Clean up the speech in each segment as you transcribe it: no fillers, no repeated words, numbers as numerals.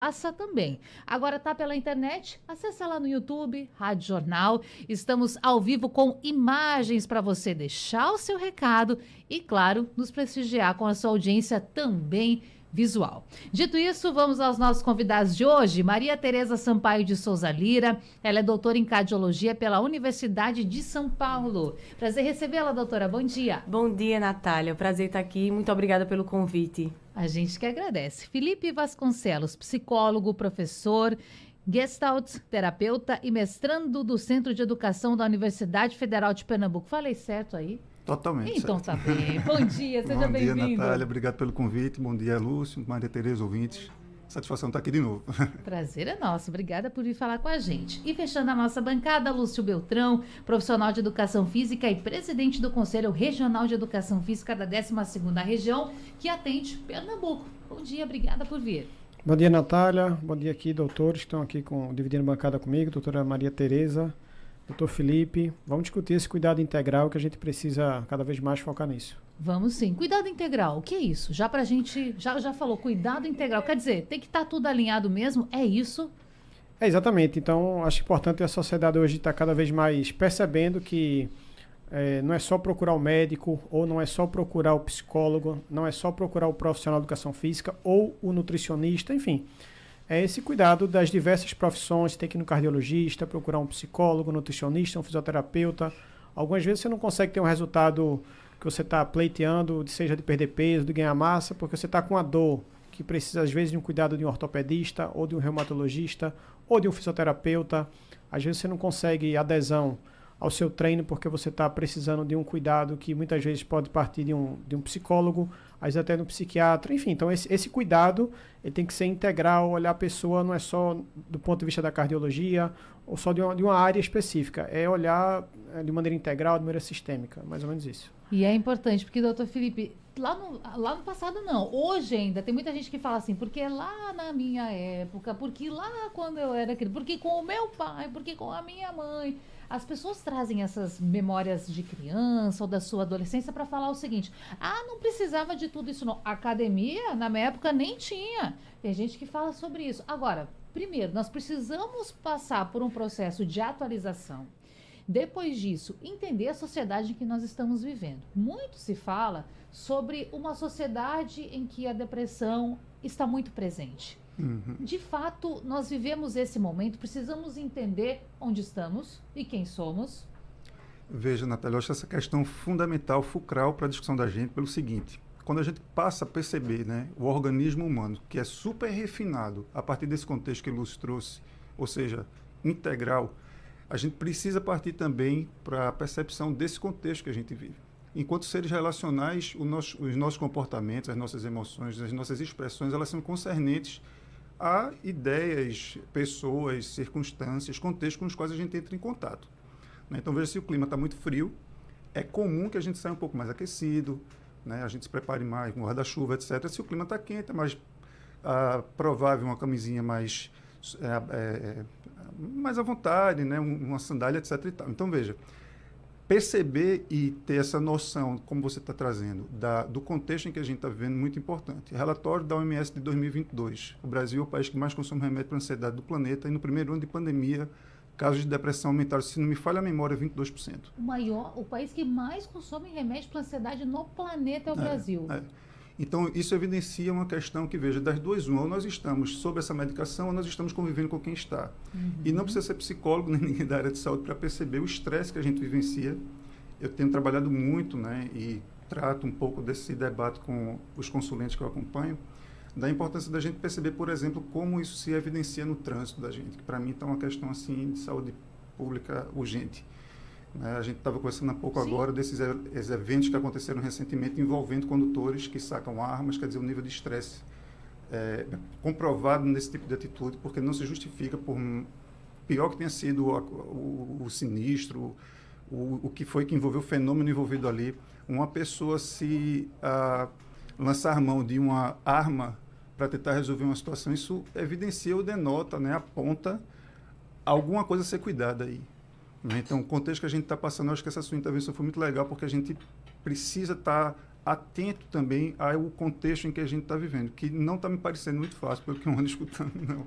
Passa também. Agora tá pela internet, acessa lá no YouTube, Rádio Jornal. Estamos ao vivo com imagens para você deixar o seu recado e, claro, nos prestigiar com a sua audiência também visual. Dito isso, vamos aos nossos convidados de hoje. Maria Tereza Sampaio de Souza Lira, ela é doutora em cardiologia pela Universidade de São Paulo. Prazer recebê-la, doutora. Bom dia. Bom dia, Natália. Prazer estar aqui. Muito obrigada pelo convite. A gente que agradece. Felipe Vasconcelos, psicólogo, professor, Gestalt, terapeuta e mestrando do Centro de Educação da Universidade Federal de Pernambuco. Falei certo aí? Totalmente então certo. Tá bem. Bom dia, seja bem-vindo. Bom dia, Natália. Obrigado pelo convite. Bom dia, Lúcio, Maria Tereza, ouvintes. Satisfação estar aqui de novo. Prazer é nosso. Obrigada por vir falar com a gente. E fechando a nossa bancada, Lúcio Beltrão, profissional de Educação Física e presidente do Conselho Regional de Educação Física da 12ª Região, que atende Pernambuco. Bom dia, obrigada por vir. Bom dia, Natália. Bom dia aqui, doutores que estão aqui dividindo bancada comigo, doutora Maria Tereza, doutor Felipe. Vamos discutir esse cuidado integral que a gente precisa cada vez mais focar nisso. Vamos sim. Cuidado integral, o que é isso? Já pra gente, já falou, cuidado integral. Quer dizer, tem que estar tudo alinhado mesmo? É isso? É, exatamente. Então, acho importante a sociedade hoje estar cada vez mais percebendo que não é só procurar o médico, ou não é só procurar o psicólogo, não é só procurar o profissional de educação física, ou o nutricionista, enfim. É esse cuidado das diversas profissões, tem que ir no cardiologista, procurar um psicólogo, um nutricionista, um fisioterapeuta. Algumas vezes você não consegue ter um resultado que você está pleiteando, seja de perder peso, de ganhar massa, porque você está com a dor que precisa, às vezes, de um cuidado de um ortopedista, ou de um reumatologista, ou de um fisioterapeuta. Às vezes você não consegue adesão ao seu treino porque você está precisando de um cuidado que muitas vezes pode partir de um psicólogo, às vezes até de um psiquiatra, enfim. Então esse cuidado ele tem que ser integral, olhar a pessoa não é só do ponto de vista da cardiologia ou só de uma área específica, é olhar de maneira integral, de maneira sistêmica, mais ou menos isso. E é importante, porque, doutor Felipe, lá no passado não, hoje ainda tem muita gente que fala assim, porque lá na minha época, porque lá quando eu era criança, porque com o meu pai, porque com a minha mãe. As pessoas trazem essas memórias de criança ou da sua adolescência para falar o seguinte: não precisava de tudo isso não. Academia, na minha época, nem tinha. Tem gente que fala sobre isso. Agora, primeiro, nós precisamos passar por um processo de atualização. Depois disso, entender a sociedade em que nós estamos vivendo. Muito se fala sobre uma sociedade em que a depressão está muito presente. De fato, nós vivemos esse momento, precisamos entender onde estamos e quem somos. Veja, Natália, eu acho essa questão fundamental, fulcral para a discussão da gente, pelo seguinte: quando a gente passa a perceber, né, o organismo humano, que é super refinado a partir desse contexto que o Lúcio trouxe, ou seja, integral, a gente precisa partir também para a percepção desse contexto que a gente vive. Enquanto seres relacionais, os nossos comportamentos, as nossas emoções, as nossas expressões, elas são concernentes a ideias, pessoas, circunstâncias, contextos com os quais a gente entra em contato. Né? Então, veja, se o clima está muito frio, é comum que a gente saia um pouco mais aquecido, né? A gente se prepare mais com guarda-chuva, etc. Se o clima está quente, é mais provável uma camisinha mais à vontade, né? Uma sandália, etc. E tal. Então, veja, perceber e ter essa noção, como você está trazendo, do contexto em que a gente está vivendo, muito importante. Relatório da OMS de 2022. O Brasil é o país que mais consome remédio para ansiedade do planeta e no primeiro ano de pandemia, casos de depressão aumentaram, se não me falha a memória, 22%. O país que mais consome remédio para ansiedade no planeta é o Brasil. Então, isso evidencia uma questão que, veja, das duas, uma, ou nós estamos sob essa medicação ou nós estamos convivendo com quem está. E não precisa ser psicólogo nem ninguém da área de saúde para perceber o estresse que a gente vivencia. Eu tenho trabalhado muito, né, e trato um pouco desse debate com os consulentes que eu acompanho, da importância da gente perceber, por exemplo, como isso se evidencia no trânsito da gente, que para mim está uma questão assim, de saúde pública urgente. A gente estava conversando há pouco agora desses eventos que aconteceram recentemente envolvendo condutores que sacam armas, quer dizer, o nível de estresse comprovado nesse tipo de atitude, porque não se justifica, por pior que tenha sido o sinistro, o que foi que envolveu o fenômeno envolvido ali, uma pessoa se lançar mão de uma arma para tentar resolver uma situação, isso evidencia ou denota, né, aponta alguma coisa a ser cuidada aí. Então, o contexto que a gente está passando, eu acho que essa sua intervenção foi muito legal, porque a gente precisa estar atento também ao contexto em que a gente está vivendo, que não está me parecendo muito fácil, pelo que eu ando escutando, não.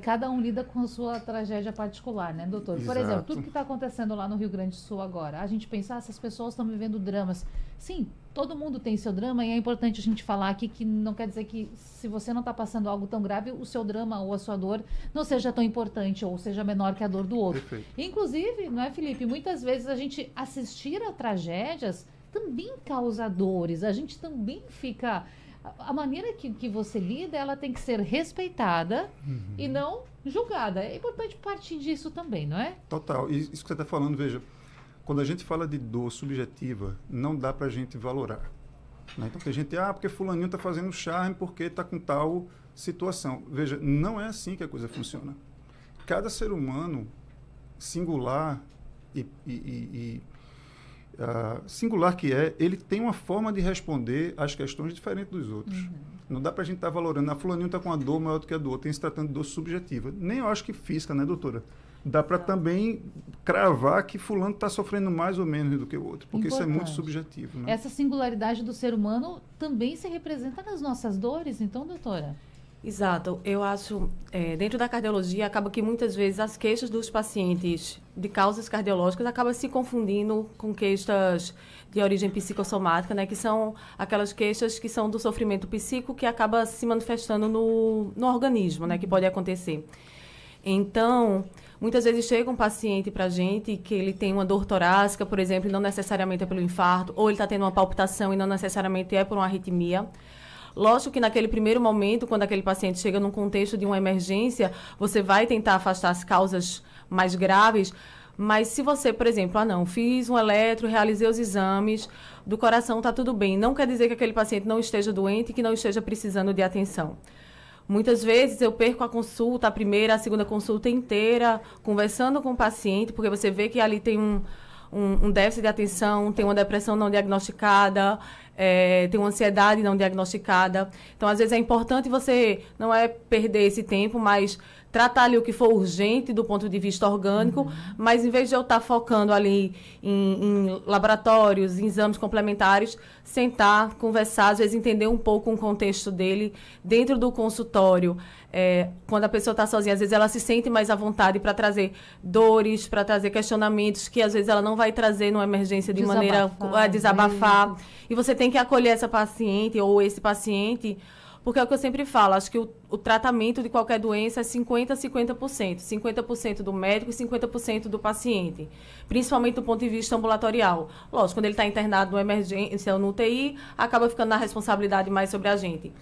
Cada um lida com a sua tragédia particular, né, doutor? Por exemplo, tudo que está acontecendo lá no Rio Grande do Sul agora, a gente pensar, essas pessoas estão vivendo dramas. Sim, todo mundo tem seu drama e é importante a gente falar aqui que não quer dizer que se você não está passando algo tão grave, o seu drama ou a sua dor não seja tão importante ou seja menor que a dor do outro. Perfeito. Inclusive, não é, Felipe? Muitas vezes a gente assistir a tragédias também causa dores, a gente também fica... A maneira que você lida, ela tem que ser respeitada e não julgada. É importante partir disso também, não é? Total. E isso que você está falando, veja, quando a gente fala de dor subjetiva, não dá para a gente valorar. Né? Então, tem gente, porque fulaninho está fazendo charme porque está com tal situação. Veja, não é assim que a coisa funciona. Cada ser humano singular singular que ele tem uma forma de responder às questões diferente dos outros. Não dá para a gente estar valorando. A fulaninho está com uma dor maior do que a do outro, tem se tratando de dor subjetiva. Nem eu acho que física, né, doutora? Dá para também cravar que fulano está sofrendo mais ou menos do que o outro, porque isso é muito subjetivo. Né? Essa singularidade do ser humano também se representa nas nossas dores, então, doutora? Exato. Eu acho, dentro da cardiologia, acaba que muitas vezes as queixas dos pacientes de causas cardiológicas acabam se confundindo com queixas de origem psicossomática, né, que são aquelas queixas que são do sofrimento psíquico que acaba se manifestando no organismo, né, que pode acontecer. Então, muitas vezes chega um paciente para a gente que ele tem uma dor torácica, por exemplo, e não necessariamente é pelo infarto, ou ele está tendo uma palpitação e não necessariamente é por uma arritmia. Lógico que naquele primeiro momento, quando aquele paciente chega num contexto de uma emergência, você vai tentar afastar as causas mais graves, mas se você, por exemplo, fiz um eletro, realizei os exames, do coração está tudo bem, não quer dizer que aquele paciente não esteja doente e que não esteja precisando de atenção. Muitas vezes eu perco a consulta, a primeira, a segunda consulta inteira, conversando com o paciente, porque você vê que ali tem um déficit de atenção, tem uma depressão não diagnosticada, tem uma ansiedade não diagnosticada. Então, às vezes, é importante você não perder esse tempo, mas tratar ali o que for urgente do ponto de vista orgânico, mas em vez de eu estar focando ali em laboratórios, em exames complementares, sentar, conversar, às vezes entender um pouco o contexto dele dentro do consultório. Quando a pessoa está sozinha, às vezes ela se sente mais à vontade para trazer dores, para trazer questionamentos que às vezes ela não vai trazer numa emergência de maneira a desabafar. E você tem que acolher essa paciente ou esse paciente, porque é o que eu sempre falo, acho que o tratamento de qualquer doença é 50% a 50%. 50% do médico e 50% do paciente, principalmente do ponto de vista ambulatorial. Lógico, quando ele está internado numa emergência ou no UTI, acaba ficando na responsabilidade mais sobre a gente.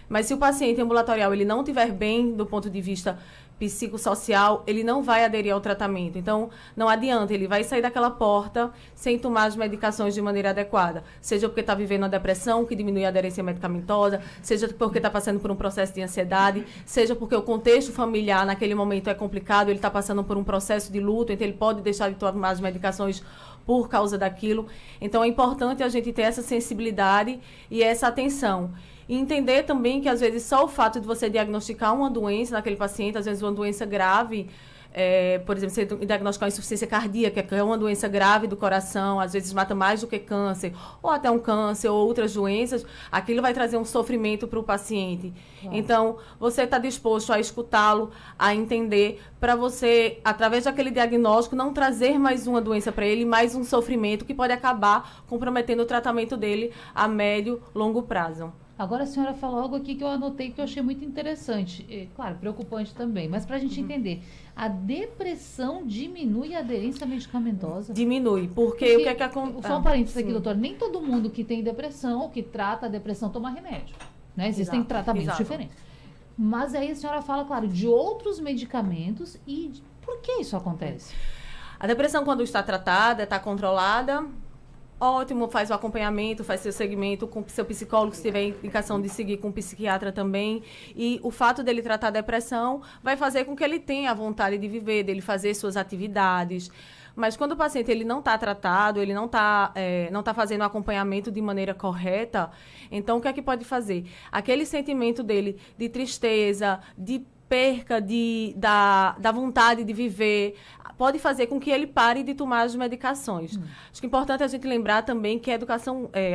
Mas se o paciente ambulatorial ele não estiver bem do ponto de vista psicossocial, ele não vai aderir ao tratamento. Então, não adianta, ele vai sair daquela porta sem tomar as medicações de maneira adequada. Seja porque está vivendo uma depressão, que diminui a aderência medicamentosa, seja porque está passando por um processo de ansiedade, seja porque o contexto familiar naquele momento é complicado, ele está passando por um processo de luto, então ele pode deixar de tomar as medicações por causa daquilo. Então, é importante a gente ter essa sensibilidade e essa atenção. E entender também que, às vezes, só o fato de você diagnosticar uma doença naquele paciente, às vezes uma doença grave, por exemplo, você diagnosticar uma insuficiência cardíaca, que é uma doença grave do coração, às vezes mata mais do que câncer, ou até um câncer, ou outras doenças, aquilo vai trazer um sofrimento para o paciente. Então, você está disposto a escutá-lo, a entender, para você, através daquele diagnóstico, não trazer mais uma doença para ele, mais um sofrimento que pode acabar comprometendo o tratamento dele a médio, longo prazo. Agora a senhora falou algo aqui que eu anotei que eu achei muito interessante. Claro, preocupante também, mas para a gente entender, a depressão diminui a aderência medicamentosa? Diminui, porque o que é que acontece? Só um parênteses aqui, doutor. Nem todo mundo que tem depressão, ou que trata a depressão, toma remédio. Né? Existem tratamentos diferentes. Mas aí a senhora fala, claro, de outros medicamentos e por que isso acontece? A depressão, quando está tratada, está controlada, ótimo, faz o acompanhamento, faz seu segmento com seu psicólogo, se tiver indicação de seguir com o psiquiatra também. E o fato dele tratar a depressão vai fazer com que ele tenha a vontade de viver, dele fazer suas atividades. Mas quando o paciente ele não está tratado, ele não está fazendo o acompanhamento de maneira correta, então o que é que pode fazer? Aquele sentimento dele de tristeza, de perca da vontade de viver, pode fazer com que ele pare de tomar as medicações. Acho que é importante a gente lembrar também que a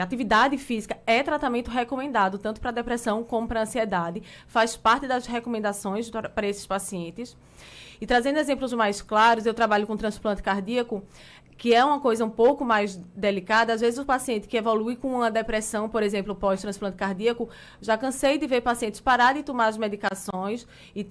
atividade física é tratamento recomendado, tanto para depressão como para ansiedade, faz parte das recomendações para esses pacientes. E trazendo exemplos mais claros, eu trabalho com transplante cardíaco, que é uma coisa um pouco mais delicada. Às vezes o paciente que evolui com uma depressão, por exemplo, pós-transplante cardíaco, já cansei de ver pacientes parar de tomar as medicações e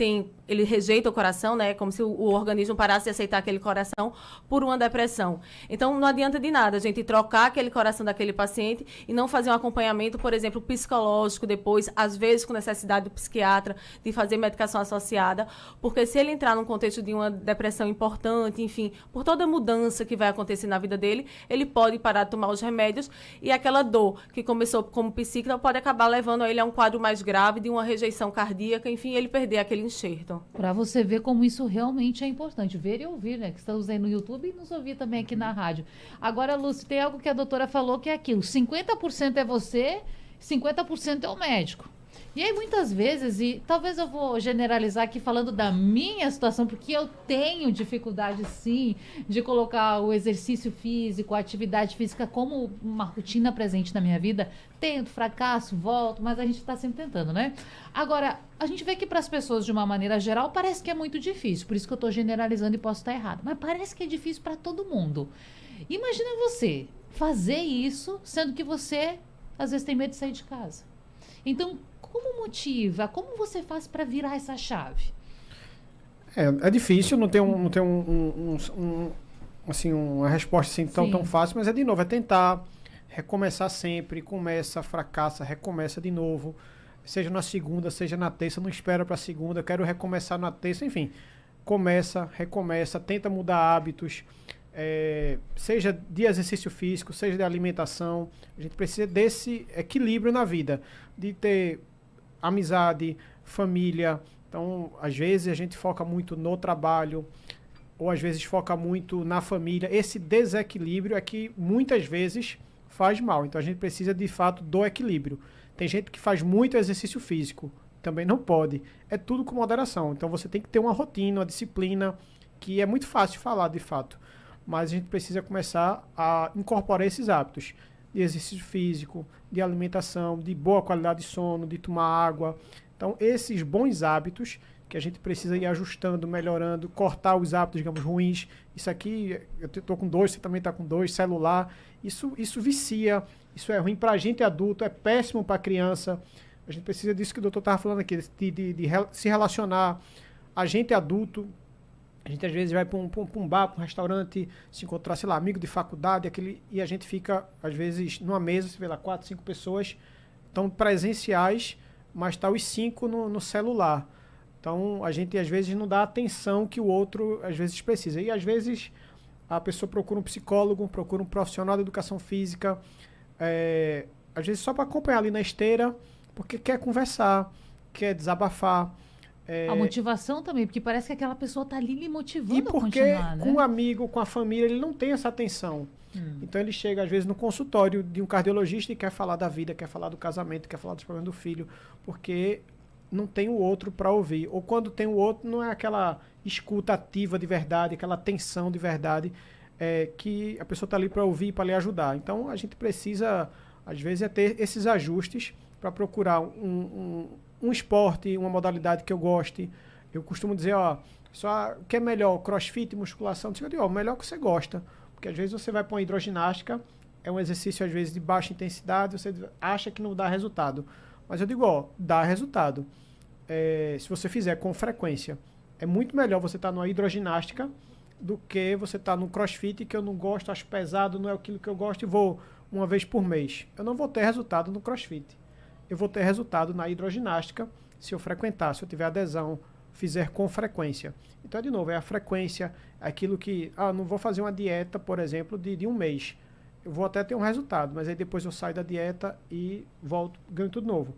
ele rejeita o coração, né? Como se o organismo parasse de aceitar aquele coração por uma depressão. Então, não adianta de nada a gente trocar aquele coração daquele paciente e não fazer um acompanhamento, por exemplo, psicológico depois, às vezes com necessidade do psiquiatra, de fazer medicação associada, porque se ele entrar num contexto de uma depressão importante, enfim, por toda mudança que vai acontecer na vida dele, ele pode parar de tomar os remédios e aquela dor que começou como psíquica pode acabar levando ele a um quadro mais grave de uma rejeição cardíaca, enfim, ele perder aquele enxerto. Para você ver como isso realmente é importante, ver e ouvir, né? Que estamos aí no YouTube e nos ouvir também aqui na rádio. Agora, Lúcia, tem algo que a doutora falou que é aquilo, 50% é você, 50% é o médico. E aí, muitas vezes, e talvez eu vou generalizar aqui falando da minha situação, porque eu tenho dificuldade, sim, de colocar o exercício físico, a atividade física como uma rotina presente na minha vida. Tento, fracasso, volto, mas a gente está sempre tentando, né? Agora, a gente vê que para as pessoas, de uma maneira geral, parece que é muito difícil. Por isso que eu estou generalizando e posso estar errado. Mas parece que é difícil para todo mundo. Imagina você fazer isso, sendo que você, às vezes, tem medo de sair de casa. Então, como motiva? Como você faz para virar essa chave? É difícil, não tem assim, uma resposta assim tão fácil, mas de novo, é tentar recomeçar sempre, começa, fracassa, recomeça de novo, seja na segunda, seja na terça, não espera para a segunda, quero recomeçar na terça, enfim, começa, recomeça, tenta mudar hábitos, seja de exercício físico, seja de alimentação, a gente precisa desse equilíbrio na vida, de ter amizade, família. Então, às vezes a gente foca muito no trabalho, ou às vezes foca muito na família. Esse desequilíbrio é que muitas vezes faz mal. Então, a gente precisa, de fato, do equilíbrio. Tem gente que faz muito exercício físico, também não pode. É tudo com moderação. Então, você tem que ter uma rotina, uma disciplina, que é muito fácil de falar, de fato. Mas a gente precisa começar a incorporar esses hábitos de exercício físico, de alimentação, de boa qualidade de sono, de tomar água. Então, esses bons hábitos que a gente precisa ir ajustando, melhorando, cortar os hábitos, digamos, ruins. Isso aqui, eu estou com 2, você também está com 2, celular. Isso vicia, isso é ruim para a gente adulto, é péssimo para a criança. A gente precisa disso que o doutor estava falando aqui, de se relacionar. A gente adulto, a gente às vezes vai para um bar, para um restaurante, se encontrar, sei lá, amigo de faculdade, e a gente fica, às vezes, numa mesa, você vê lá, 4, 5 pessoas estão presenciais, mas está os 5 no celular. Então, a gente, às vezes, não dá a atenção que o outro, às vezes, precisa. E, às vezes, a pessoa procura um psicólogo, procura um profissional de educação física, às vezes só para acompanhar ali na esteira, porque quer conversar, quer desabafar. A motivação também, porque parece que aquela pessoa está ali lhe motivando a continuar, né? E porque com o amigo, com a família, ele não tem essa atenção. Então ele chega, às vezes, no consultório de um cardiologista e quer falar da vida, quer falar do casamento, quer falar dos problemas do filho, porque não tem o outro para ouvir. Ou quando tem o outro, não é aquela escuta ativa de verdade, aquela atenção de verdade, que a pessoa está ali para ouvir, para lhe ajudar. Então a gente precisa, às vezes, ter esses ajustes para procurar um esporte, uma modalidade que eu goste. Eu costumo dizer, só o que é melhor, crossfit, musculação? Eu digo, o melhor que você gosta. Porque às vezes você vai para uma hidroginástica, é um exercício às vezes de baixa intensidade, você acha que não dá resultado. Mas eu digo, dá resultado. Se você fizer com frequência. É muito melhor você estar numa hidroginástica do que você estar no crossfit, que eu não gosto, acho pesado, não é aquilo que eu gosto e vou uma vez por mês. Eu não vou ter resultado no crossfit. Eu vou ter resultado na hidroginástica se eu frequentar, se eu tiver adesão, fizer com frequência. Então, de novo, é a frequência, aquilo que... não vou fazer uma dieta, por exemplo, de um mês. Eu vou até ter um resultado, mas aí depois eu saio da dieta e volto, ganho tudo novo.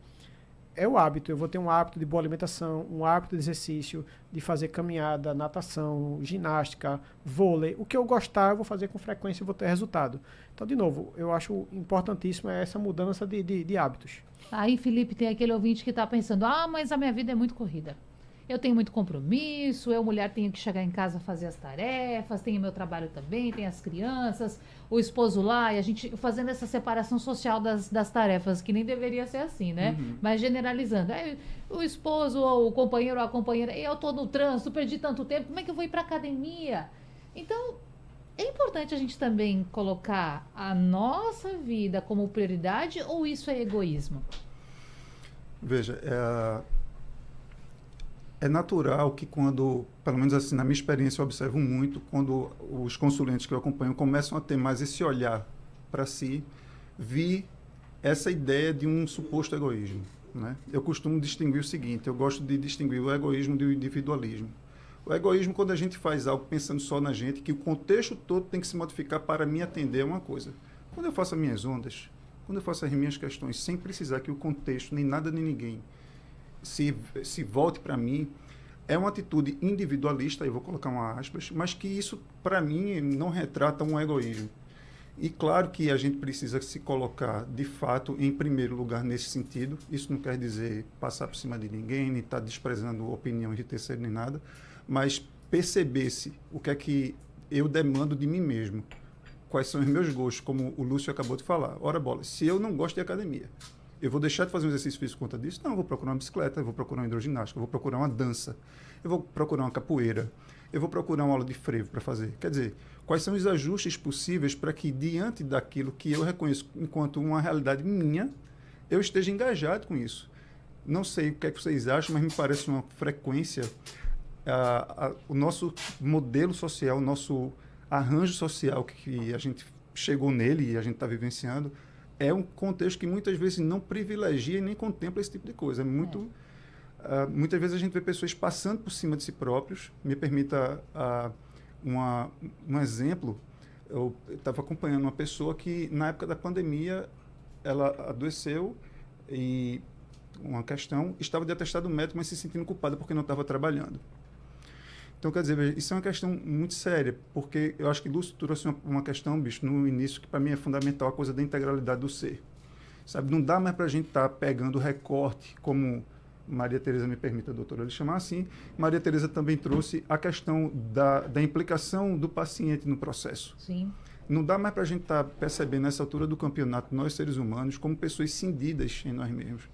É o hábito, eu vou ter um hábito de boa alimentação, um hábito de exercício, de fazer caminhada, natação, ginástica, vôlei. O que eu gostar, eu vou fazer com frequência e vou ter resultado. Então, de novo, eu acho importantíssimo essa mudança de hábitos. Aí, Felipe, tem aquele ouvinte que está pensando, mas a minha vida é muito corrida. eu tenho muito compromisso, eu, mulher, tenho que chegar em casa fazer as tarefas, tenho meu trabalho também, tenho as crianças, o esposo lá, e a gente fazendo essa separação social das tarefas, que nem deveria ser assim, né? Mas generalizando. Aí, o esposo, ou o companheiro, ou a companheira, eu tô no trânsito, perdi tanto tempo, como é que eu vou ir pra academia? Então, é importante a gente também colocar a nossa vida como prioridade, ou isso é egoísmo? Veja, é natural que quando, pelo menos assim, na minha experiência, eu observo muito, quando os consulentes que eu acompanho começam a ter mais esse olhar para si, vi essa ideia de um suposto egoísmo, né? Eu costumo distinguir o seguinte, eu gosto de distinguir o egoísmo do individualismo. O egoísmo, quando a gente faz algo pensando só na gente, que o contexto todo tem que se modificar para me atender a uma coisa. Quando eu faço as minhas ondas, quando eu faço as minhas questões, sem precisar que o contexto, nem nada, nem ninguém, se volte para mim, é uma atitude individualista, eu vou colocar uma aspas, mas que isso, para mim, não retrata um egoísmo. E claro que a gente precisa se colocar, de fato, em primeiro lugar nesse sentido. Isso não quer dizer passar por cima de ninguém, nem estar desprezando opiniões de terceiro, nem nada, mas perceber-se o que é que eu demando de mim mesmo. Quais são os meus gostos, como o Lúcio acabou de falar. Ora bola, se eu não gosto de academia, eu vou deixar de fazer um exercício físico por conta disso? Não, eu vou procurar uma bicicleta, eu vou procurar uma hidroginástica, eu vou procurar uma dança, eu vou procurar uma capoeira, eu vou procurar uma aula de frevo para fazer. Quer dizer, quais são os ajustes possíveis para que, diante daquilo que eu reconheço enquanto uma realidade minha, eu esteja engajado com isso? Não sei o que é que vocês acham, mas me parece uma frequência, o nosso modelo social, o nosso arranjo social que a gente chegou nele e a gente está vivenciando, é um contexto que muitas vezes não privilegia e nem contempla esse tipo de coisa. Muitas vezes a gente vê pessoas passando por cima de si próprios. Me permita um exemplo. Eu estava acompanhando uma pessoa que, na época da pandemia, ela adoeceu e uma questão, estava de atestado médico, mas se sentindo culpada porque não estava trabalhando. Então, quer dizer, isso é uma questão muito séria, porque eu acho que Lúcio trouxe uma questão, bicho, no início, que para mim é fundamental, a coisa da integralidade do ser. Sabe, não dá mais para a gente estar pegando recorte, como Maria Tereza me permite, a doutora, lhe chamar assim. Maria Tereza também trouxe a questão da implicação do paciente no processo. Sim. Não dá mais para a gente estar percebendo, nessa altura do campeonato, nós seres humanos, como pessoas cindidas em nós mesmos.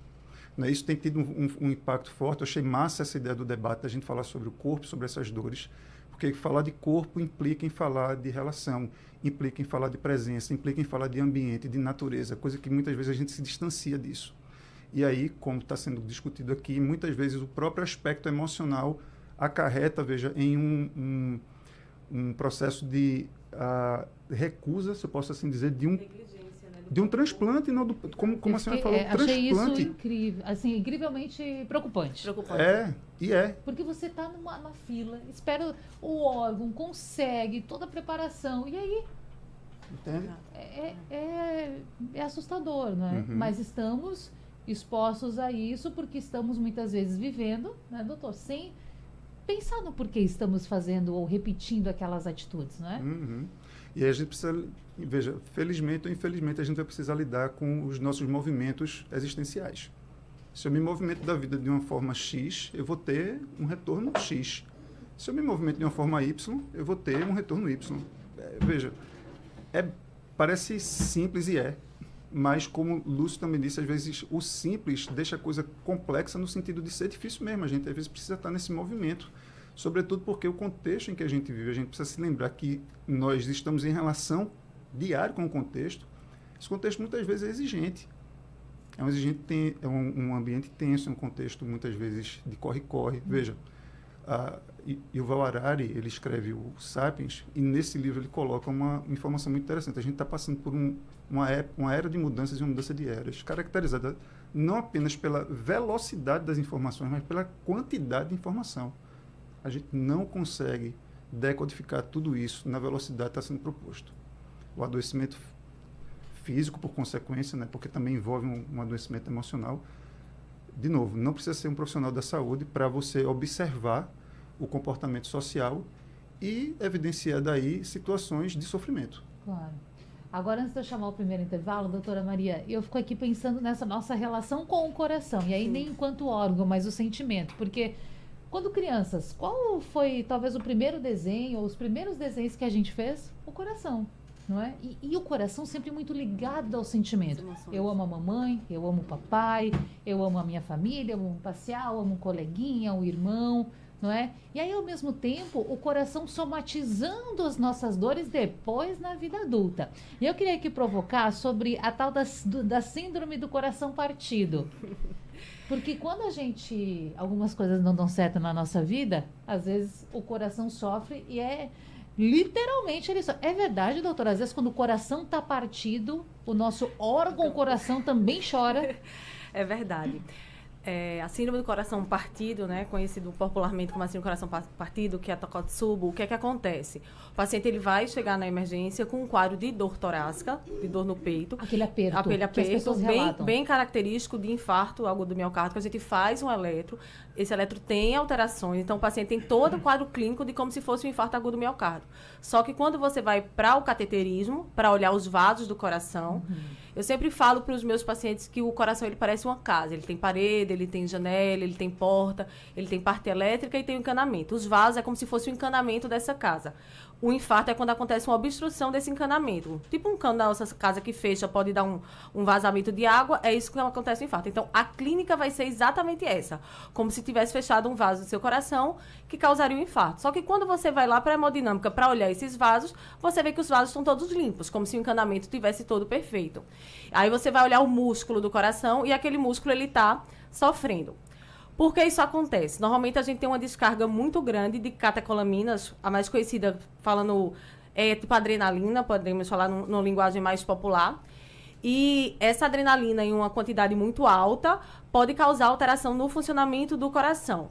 Isso tem tido um impacto forte. Eu achei massa essa ideia do debate, da gente falar sobre o corpo, sobre essas dores, porque falar de corpo implica em falar de relação, implica em falar de presença, implica em falar de ambiente, de natureza, coisa que muitas vezes a gente se distancia disso. E aí, como está sendo discutido aqui, muitas vezes o próprio aspecto emocional acarreta, veja, em um processo de recusa, se eu posso assim dizer, de um transplante, não como a senhora falou, achei transplante. isso incrível, assim, incrivelmente preocupante. Porque você está numa fila, espera o órgão, consegue toda a preparação, e aí entende? É assustador, né? Mas estamos expostos a isso porque estamos muitas vezes vivendo, né, doutor, sem pensar no porquê estamos fazendo ou repetindo aquelas atitudes, não é? E a gente precisa, veja, felizmente ou infelizmente, a gente vai precisar lidar com os nossos movimentos existenciais. Se eu me movimento da vida de uma forma X, eu vou ter um retorno X. Se eu me movimento de uma forma Y, eu vou ter um retorno Y. Veja, parece simples e mas como Lúcio também disse, às vezes o simples deixa a coisa complexa no sentido de ser difícil mesmo. A gente às vezes precisa estar nesse movimento. Sobretudo porque o contexto em que a gente vive, a gente precisa se lembrar que nós estamos em relação diária com o contexto. Esse contexto muitas vezes é exigente. É um ambiente tenso, é um contexto muitas vezes de corre-corre. Veja, Yuval Harari, ele escreve o Sapiens, e nesse livro ele coloca uma informação muito interessante. A gente está passando por uma era de mudanças e uma mudança de eras, caracterizada não apenas pela velocidade das informações, mas pela quantidade de informação. A gente não consegue decodificar tudo isso na velocidade que está sendo proposto. O adoecimento físico, por consequência, né, porque também envolve um adoecimento emocional. De novo, não precisa ser um profissional da saúde para você observar o comportamento social e evidenciar daí situações de sofrimento. Claro. Agora, antes de eu chamar o primeiro intervalo, doutora Maria, eu fico aqui pensando nessa nossa relação com o coração, e aí nem enquanto órgão, mas o sentimento, porque Quando crianças, qual foi talvez o primeiro desenho, ou os primeiros desenhos que a gente fez? O coração, não é? E o coração sempre muito ligado ao sentimento. Eu amo a mamãe, eu amo o papai, eu amo a minha família, eu amo passear, eu amo um coleguinha, um irmão, não é? E aí, ao mesmo tempo, o coração somatizando as nossas dores depois na vida adulta. E eu queria aqui provocar sobre a tal da síndrome do coração partido. Porque quando algumas coisas não dão certo na nossa vida, às vezes o coração sofre e literalmente ele sofre. É verdade, doutora? Às vezes quando o coração está partido, o nosso órgão, o coração também chora. É verdade. A síndrome do coração partido, né, conhecido popularmente como a síndrome do coração partido, que é a Takotsubo, o que é que acontece? O paciente ele vai chegar na emergência com um quadro de dor torácica, de dor no peito. Aquele aperto que as pessoas relatam. Bem característico de infarto agudo do miocárdio, que a gente faz um eletro, esse eletro tem alterações, então o paciente tem todo o quadro clínico de como se fosse um infarto agudo do miocárdio. Só que quando você vai para o cateterismo, para olhar os vasos do coração, eu sempre falo para os meus pacientes que o coração ele parece uma casa. Ele tem parede, ele tem janela, ele tem porta, ele tem parte elétrica e tem o encanamento. Os vasos é como se fosse o encanamento dessa casa. O infarto é quando acontece uma obstrução desse encanamento. Tipo um cano da nossa casa que fecha, pode dar um vazamento de água, é isso que acontece no infarto. Então, a clínica vai ser exatamente essa. Como se tivesse fechado um vaso do seu coração que causaria um infarto. Só que quando você vai lá para a hemodinâmica para olhar esses vasos, você vê que os vasos estão todos limpos, como se o encanamento estivesse todo perfeito. Aí você vai olhar o músculo do coração e aquele músculo ele está sofrendo. Por que isso acontece? Normalmente a gente tem uma descarga muito grande de catecolaminas, a mais conhecida falando é tipo adrenalina, podemos falar numa linguagem mais popular. E essa adrenalina em uma quantidade muito alta pode causar alteração no funcionamento do coração.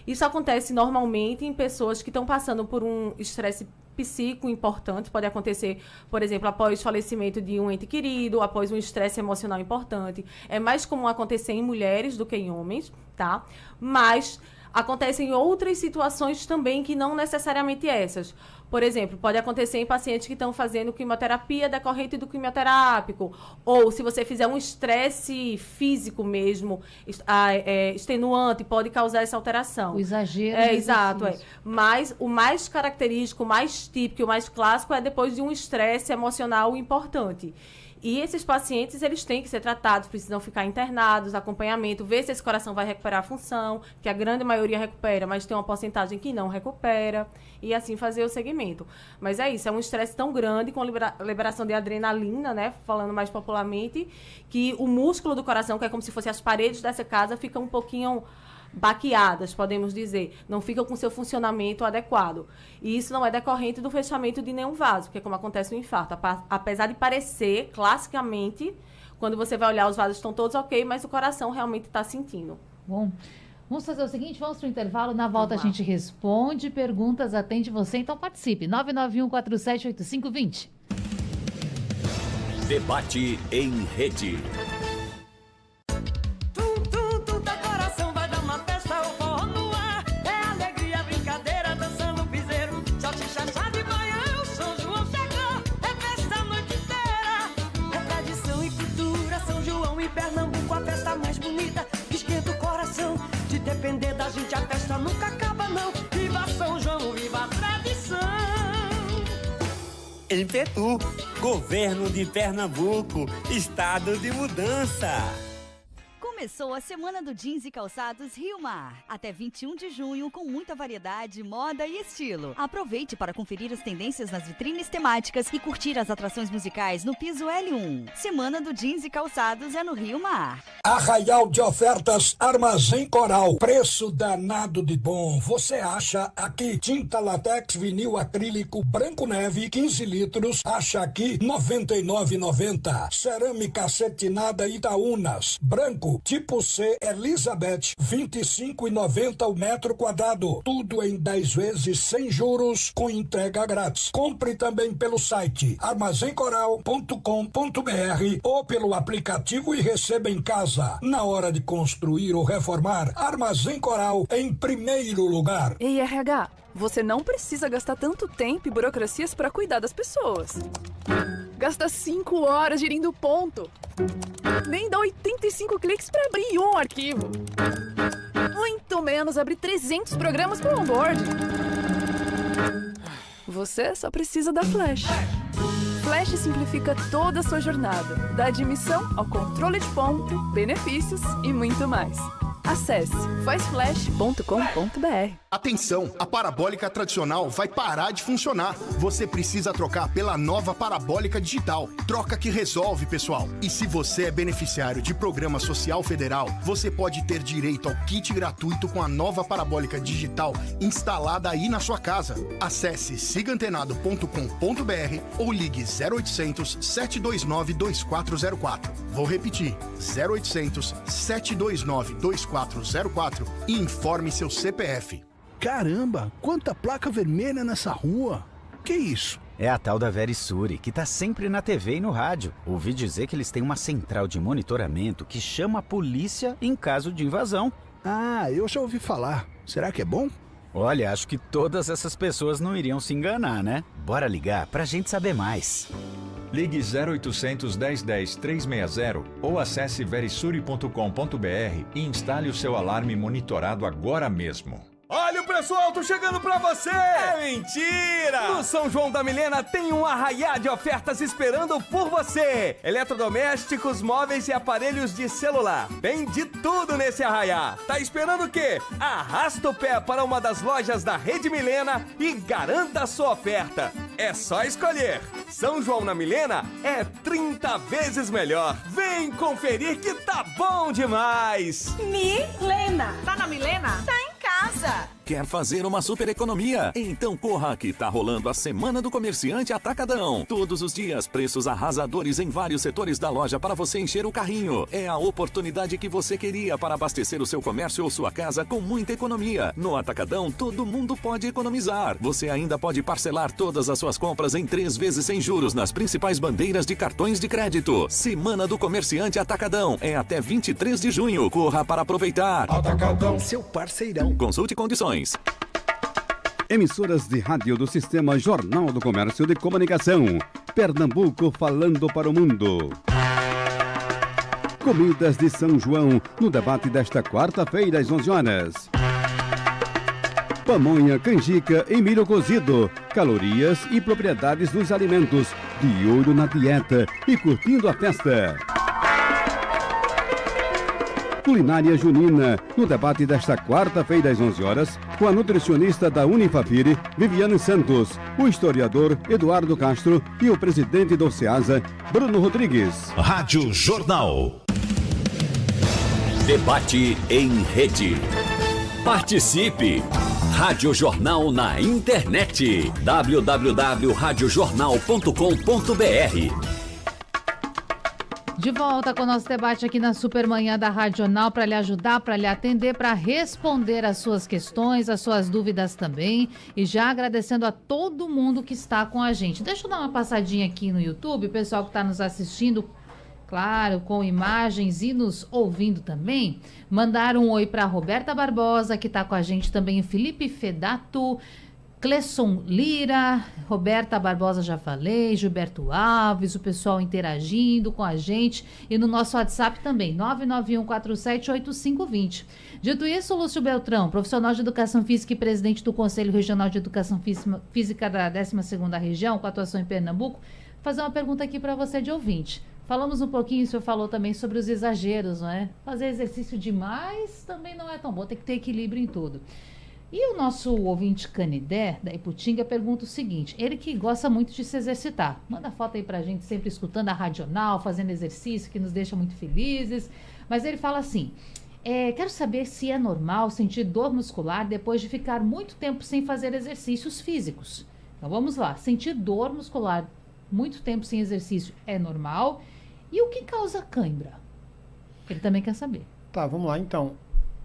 Isso acontece normalmente em pessoas que estão passando por um estresse psíquico importante, pode acontecer, por exemplo, após o falecimento de um ente querido, após um estresse emocional importante. É mais comum acontecer em mulheres do que em homens, tá? Mas acontecem outras situações também que não necessariamente essas. Por exemplo, pode acontecer em pacientes que estão fazendo quimioterapia decorrente do quimioterápico. Ou se você fizer um estresse físico mesmo, extenuante, pode causar essa alteração. O exagero. Exato. Mas o mais característico, o mais típico, o mais clássico é depois de um estresse emocional importante. E esses pacientes, eles têm que ser tratados, precisam ficar internados, acompanhamento, ver se esse coração vai recuperar a função, que a grande maioria recupera, mas tem uma porcentagem que não recupera, e assim fazer o segmento. Mas é isso, é um estresse tão grande, com liberação de adrenalina, né, falando mais popularmente, que o músculo do coração, que é como se fossem as paredes dessa casa, fica um pouquinho baqueadas, podemos dizer, não ficam com seu funcionamento adequado. E isso não é decorrente do fechamento de nenhum vaso, que é como acontece no infarto. Apesar de parecer, classicamente, quando você vai olhar, os vasos estão todos ok, mas o coração realmente está sentindo. Bom, vamos fazer o seguinte, vamos para o intervalo, na volta a gente responde perguntas, atende você, então participe, 991478520. Debate em rede. Depender da gente, a festa nunca acaba, não. Viva São João, viva a tradição. Em Petu, Governo de Pernambuco, Estado de Mudança. Começou a Semana do Jeans e Calçados Rio Mar. Até 21 de junho, com muita variedade, moda e estilo. Aproveite para conferir as tendências nas vitrines temáticas e curtir as atrações musicais no piso L1. Semana do Jeans e Calçados é no Rio Mar. Arraial de ofertas Armazém Coral. Preço danado de bom. Você acha aqui tinta latex vinil acrílico branco neve 15 litros. Acha aqui R$ 99,90. Cerâmica acetinada Itaúnas branco tipo C Elizabeth 25,90 o metro quadrado. Tudo em 10 vezes sem juros com entrega grátis. Compre também pelo site armazencoral.com.br ou pelo aplicativo e receba em casa. Na hora de construir ou reformar, Armazém Coral em primeiro lugar. Ei, RH, você não precisa gastar tanto tempo e burocracias para cuidar das pessoas. gasta 5 horas gerindo ponto. Nem dá 85 cliques para abrir um arquivo. Muito menos abrir 300 programas para onboard. Você só precisa da Flash. Flash simplifica toda a sua jornada, da admissão ao controle de ponto, benefícios e muito mais. Acesse fazflash.com.br. Atenção, a parabólica tradicional vai parar de funcionar. Você precisa trocar pela nova parabólica digital. Troca que resolve, pessoal. E se você é beneficiário de Programa Social Federal, você pode ter direito ao kit gratuito com a nova parabólica digital instalada aí na sua casa. Acesse sigantenado.com.br ou ligue 0800 729 2404. Vou repetir, 0800 729 2404 e informe seu CPF. Caramba, quanta placa vermelha nessa rua. Que isso? É a tal da Verisure, que tá sempre na TV e no rádio. Ouvi dizer que eles têm uma central de monitoramento que chama a polícia em caso de invasão. Ah, eu já ouvi falar. Será que é bom? Olha, acho que todas essas pessoas não iriam se enganar, né? Bora ligar pra gente saber mais. Ligue 0800 1010 360 ou acesse verisure.com.br e instale o seu alarme monitorado agora mesmo. Olha o preço alto chegando pra você! É mentira! No São João da Milena tem um arraiá de ofertas esperando por você! Eletrodomésticos, móveis e aparelhos de celular. Tem de tudo nesse arraiá. Tá esperando o quê? Arrasta o pé para uma das lojas da Rede Milena e garanta a sua oferta. É só escolher. São João na Milena é 30 vezes melhor. Vem conferir que tá bom demais! Milena! Tá na Milena? Tá em casa! Quer fazer uma super economia? Então corra que tá rolando a Semana do Comerciante Atacadão. Todos os dias, preços arrasadores em vários setores da loja para você encher o carrinho. É a oportunidade que você queria para abastecer o seu comércio ou sua casa com muita economia. No Atacadão, todo mundo pode economizar. Você ainda pode parcelar todas as suas compras em 3 vezes sem juros nas principais bandeiras de cartões de crédito. Semana do Comerciante Atacadão. É até 23 de junho. Corra para aproveitar. Atacadão, seu parceirão. Consulte condições. Emissoras de rádio do Sistema Jornal do Comércio de Comunicação. Pernambuco falando para o mundo. Comidas de São João no debate desta quarta-feira às 11 horas. Pamonha, canjica e milho cozido. Calorias e propriedades dos alimentos. De olho na dieta e curtindo a festa. Culinária junina, no debate desta quarta-feira às 11 horas, com a nutricionista da Unifapire, Viviane Santos, o historiador Eduardo Castro e o presidente do SEASA, Bruno Rodrigues. Rádio Jornal. Debate em rede. Participe! Rádio Jornal na internet. www.radiojornal.com.br. De volta com o nosso debate aqui na Supermanhã da Rádio Jornal para lhe ajudar, para lhe atender, para responder as suas questões, as suas dúvidas também. E já agradecendo a todo mundo que está com a gente. Deixa eu dar uma passadinha aqui no YouTube, o pessoal que está nos assistindo, claro, com imagens e nos ouvindo também. Mandar um oi para a Roberta Barbosa, que está com a gente também, o Felipe Fedato, Clesson Lira, Roberta Barbosa, já falei, Gilberto Alves, o pessoal interagindo com a gente e no nosso WhatsApp também, 991478520. Dito isso, Lúcio Beltrão, profissional de Educação Física e presidente do Conselho Regional de Educação Física da 12ª Região, com atuação em Pernambuco, fazer uma pergunta aqui para você de ouvinte. Falamos um pouquinho, o senhor falou também sobre os exageros, não é? Fazer exercício demais também não é tão bom, tem que ter equilíbrio em tudo. E o nosso ouvinte Canidé, da Iputinga, pergunta o seguinte, ele que gosta muito de se exercitar, manda foto aí pra gente, sempre escutando a Rádio Jornal, fazendo exercício, que nos deixa muito felizes, mas ele fala assim, quero saber se é normal sentir dor muscular depois de ficar muito tempo sem fazer exercícios físicos. Então vamos lá, sentir dor muscular muito tempo sem exercício é normal? E o que causa cãibra? Ele também quer saber. Tá, vamos lá então.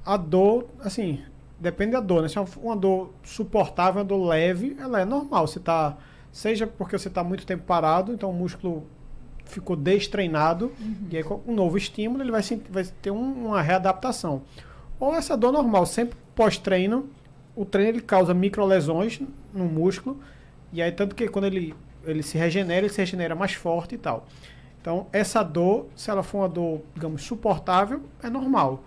A dor, assim... Depende da dor, né? Se é uma dor suportável, uma dor leve, ela é normal. Seja porque você está muito tempo parado, então o músculo ficou destreinado, e aí com um novo estímulo ele vai ter uma readaptação. Ou essa dor normal, sempre pós-treino, o treino ele causa microlesões no músculo, e aí tanto que quando ele ele se regenera mais forte e tal. Então, essa dor, se ela for uma dor, digamos, suportável, é normal.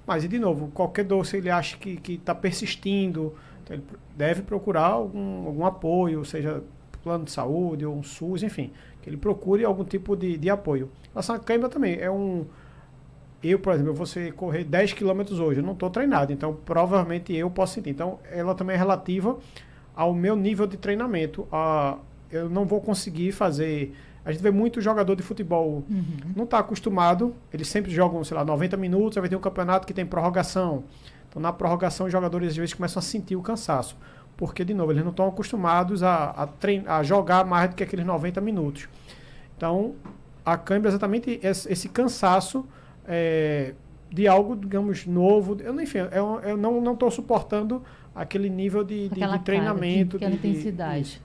Mas, e de novo, qualquer dor, se ele acha que está persistindo, então ele deve procurar algum apoio, seja plano de saúde ou um SUS, enfim, que ele procure algum tipo de apoio. Em relação à cãibra também, eu, por exemplo, eu vou correr 10 km hoje, eu não estou treinado, então provavelmente eu posso sentir. Então, ela também é relativa ao meu nível de treinamento. Eu não vou conseguir fazer... A gente vê muito jogador de futebol, não está acostumado, eles sempre jogam, sei lá, 90 minutos, aí vai ter um campeonato que tem prorrogação. Então, na prorrogação, os jogadores às vezes começam a sentir o cansaço, porque, de novo, eles não estão acostumados a jogar mais do que aqueles 90 minutos. Então, a cãibra é exatamente esse cansaço de algo, digamos, novo. Eu não estou suportando aquele nível de treinamento. Aquela intensidade.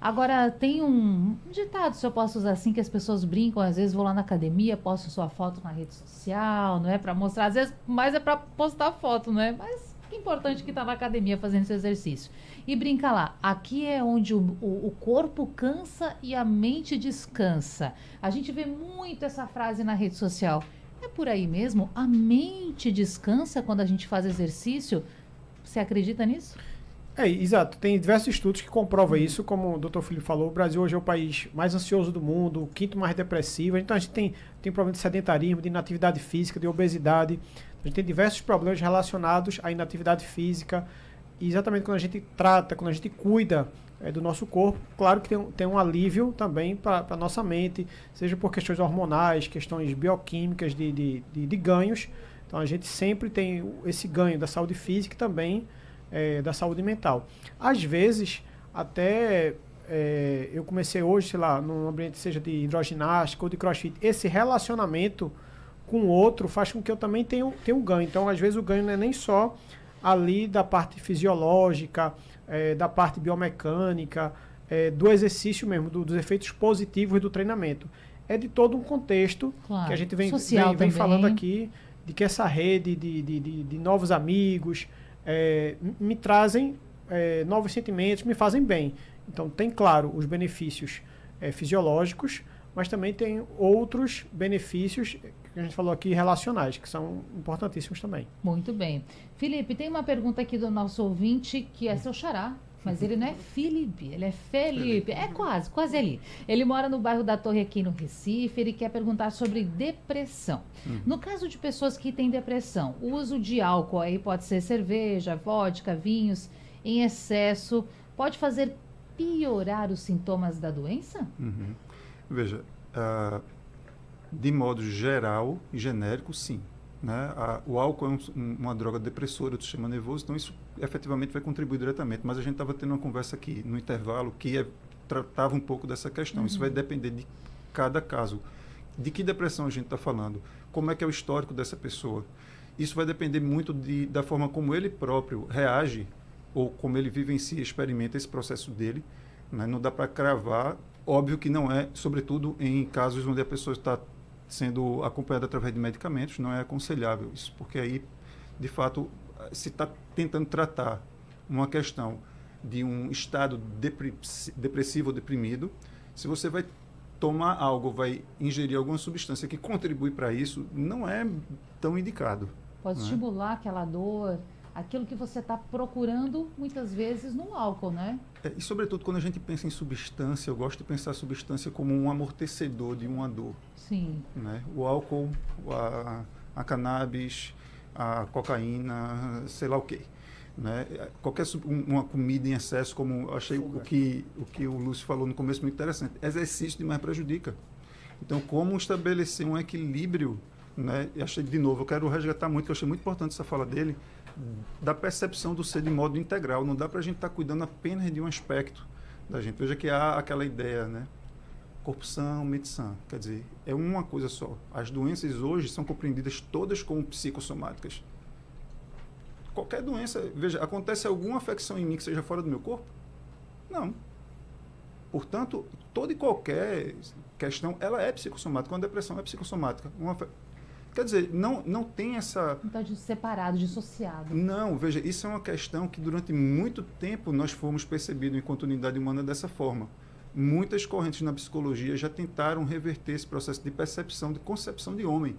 Agora, tem um ditado, se eu posso usar assim, que as pessoas brincam, às vezes vou lá na academia, posto sua foto na rede social, não é para mostrar, às vezes mais é para postar foto, não é? Mas que importante que tá na academia fazendo esse exercício. E brinca lá, aqui é onde o corpo cansa e a mente descansa. A gente vê muito essa frase na rede social. É por aí mesmo? A mente descansa quando a gente faz exercício? Você acredita nisso? Exato. Tem diversos estudos que comprovam isso. Como o Dr. Felipe falou, o Brasil hoje é o país mais ansioso do mundo, o quinto mais depressivo. Então, a gente tem problema de sedentarismo, de inatividade física, de obesidade. A gente tem diversos problemas relacionados à inatividade física. E exatamente quando a gente trata, quando a gente cuida do nosso corpo, claro que tem um alívio também para a nossa mente, seja por questões hormonais, questões bioquímicas de ganhos. Então, a gente sempre tem esse ganho da saúde física e também da saúde mental. Às vezes, até eu comecei hoje, sei lá, num ambiente seja de hidroginástica ou de crossfit, esse relacionamento com o outro faz com que eu também tenha um ganho. Então, às vezes, o ganho não é nem só ali da parte fisiológica, da parte biomecânica, do exercício mesmo, dos efeitos positivos do treinamento. É de todo um contexto que a gente vem falando aqui, de que essa rede de novos amigos me trazem novos sentimentos, me fazem bem. Então, tem, claro, os benefícios fisiológicos, mas também tem outros benefícios que a gente falou aqui relacionais, que são importantíssimos também. Muito bem. Felipe, tem uma pergunta aqui do nosso ouvinte, que é seu xará, mas ele não é Felipe, ele é Felipe. É quase ali. Ele mora no bairro da Torre aqui no Recife, ele quer perguntar sobre depressão. No caso de pessoas que têm depressão, o uso de álcool, aí pode ser cerveja, vodka, vinhos, em excesso, pode fazer piorar os sintomas da doença? Veja, de modo geral e genérico, sim. Né? O álcool é uma droga depressora do sistema nervoso, então isso efetivamente vai contribuir diretamente. Mas a gente estava tendo uma conversa aqui no intervalo que tratava um pouco dessa questão. Isso vai depender de cada caso. De que depressão a gente está falando? Como é que é o histórico dessa pessoa? Isso vai depender muito da forma como ele próprio reage ou como ele vivencia, experimenta esse processo dele. Né? Não dá para cravar. Óbvio que não é, sobretudo em casos onde a pessoa está sendo acompanhada através de medicamentos, não é aconselhável isso, porque aí, de fato, se está tentando tratar uma questão de um estado depressivo ou deprimido, se você vai tomar algo, vai ingerir alguma substância que contribui para isso, não é tão indicado. Pode estimular aquela dor, aquilo que você está procurando, muitas vezes, no álcool, né? E, sobretudo, quando a gente pensa em substância, eu gosto de pensar a substância como um amortecedor de uma dor. Sim. Né? O álcool, a cannabis, a cocaína, sei lá o quê. Né? Qualquer uma comida em excesso, como eu achei o que o Lúcio falou no começo muito interessante, exercício demais prejudica. Então, como estabelecer um equilíbrio, né? E achei, de novo, eu quero resgatar muito, que eu achei muito importante essa fala dele, da percepção do ser de modo integral. Não dá para a gente estar cuidando apenas de um aspecto da gente. Veja que há aquela ideia, né? Corpo são, mente sã. Quer dizer, é uma coisa só. As doenças hoje são compreendidas todas como psicossomáticas. Qualquer doença, veja, acontece alguma afecção em mim que seja fora do meu corpo? Não. Portanto, toda e qualquer questão, ela é psicossomática. Uma depressão é psicossomática. Quer dizer, não tem essa... Não está separado, dissociado. Não, veja, isso é uma questão que durante muito tempo nós fomos percebidos enquanto unidade humana dessa forma. muitas correntes na psicologia já tentaram reverter esse processo de percepção, de concepção de homem,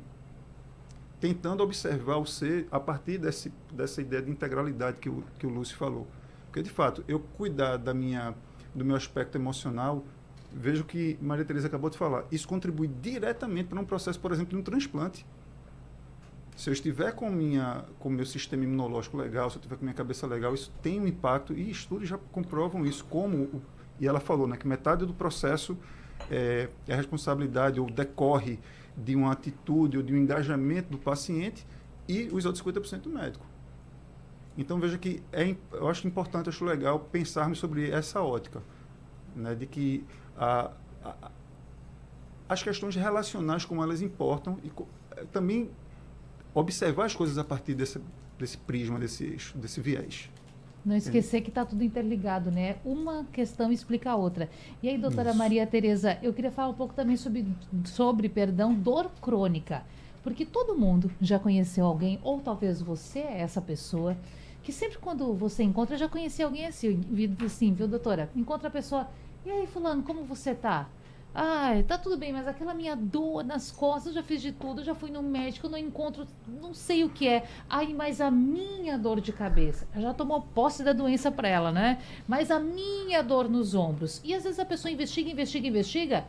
tentando observar o ser a partir dessa ideia de integralidade que o Lúcio falou. Porque, de fato, eu cuidar do meu aspecto emocional, vejo que Maria Tereza acabou de falar, isso contribui diretamente para um processo, por exemplo, de um transplante. Se eu estiver com o meu sistema imunológico legal, se eu estiver com a minha cabeça legal, isso tem um impacto, e estudos já comprovam isso, e ela falou, né, que metade do processo é a responsabilidade ou decorre de uma atitude ou de um engajamento do paciente e os outros 50% do médico. Então, veja que eu acho importante, acho legal pensarmos sobre essa ótica, né, de que as questões relacionais, como elas importam, e também observar as coisas a partir desse prisma, desse viés. Não esquecer que está tudo interligado, né? Uma questão explica a outra. E aí, doutora Maria Tereza, eu queria falar um pouco também sobre dor crônica. Porque todo mundo já conheceu alguém, ou talvez você é essa pessoa, que sempre quando você encontra, já conhecia alguém assim, viu, doutora? Encontra a pessoa, e aí, fulano, como você tá? Ai, tá tudo bem, mas aquela minha dor nas costas, eu já fiz de tudo, eu já fui no médico, eu não encontro, não sei o que é. Ai, mas a minha dor de cabeça, já tomou posse da doença pra ela, né? Mas a minha dor nos ombros. E às vezes a pessoa investiga,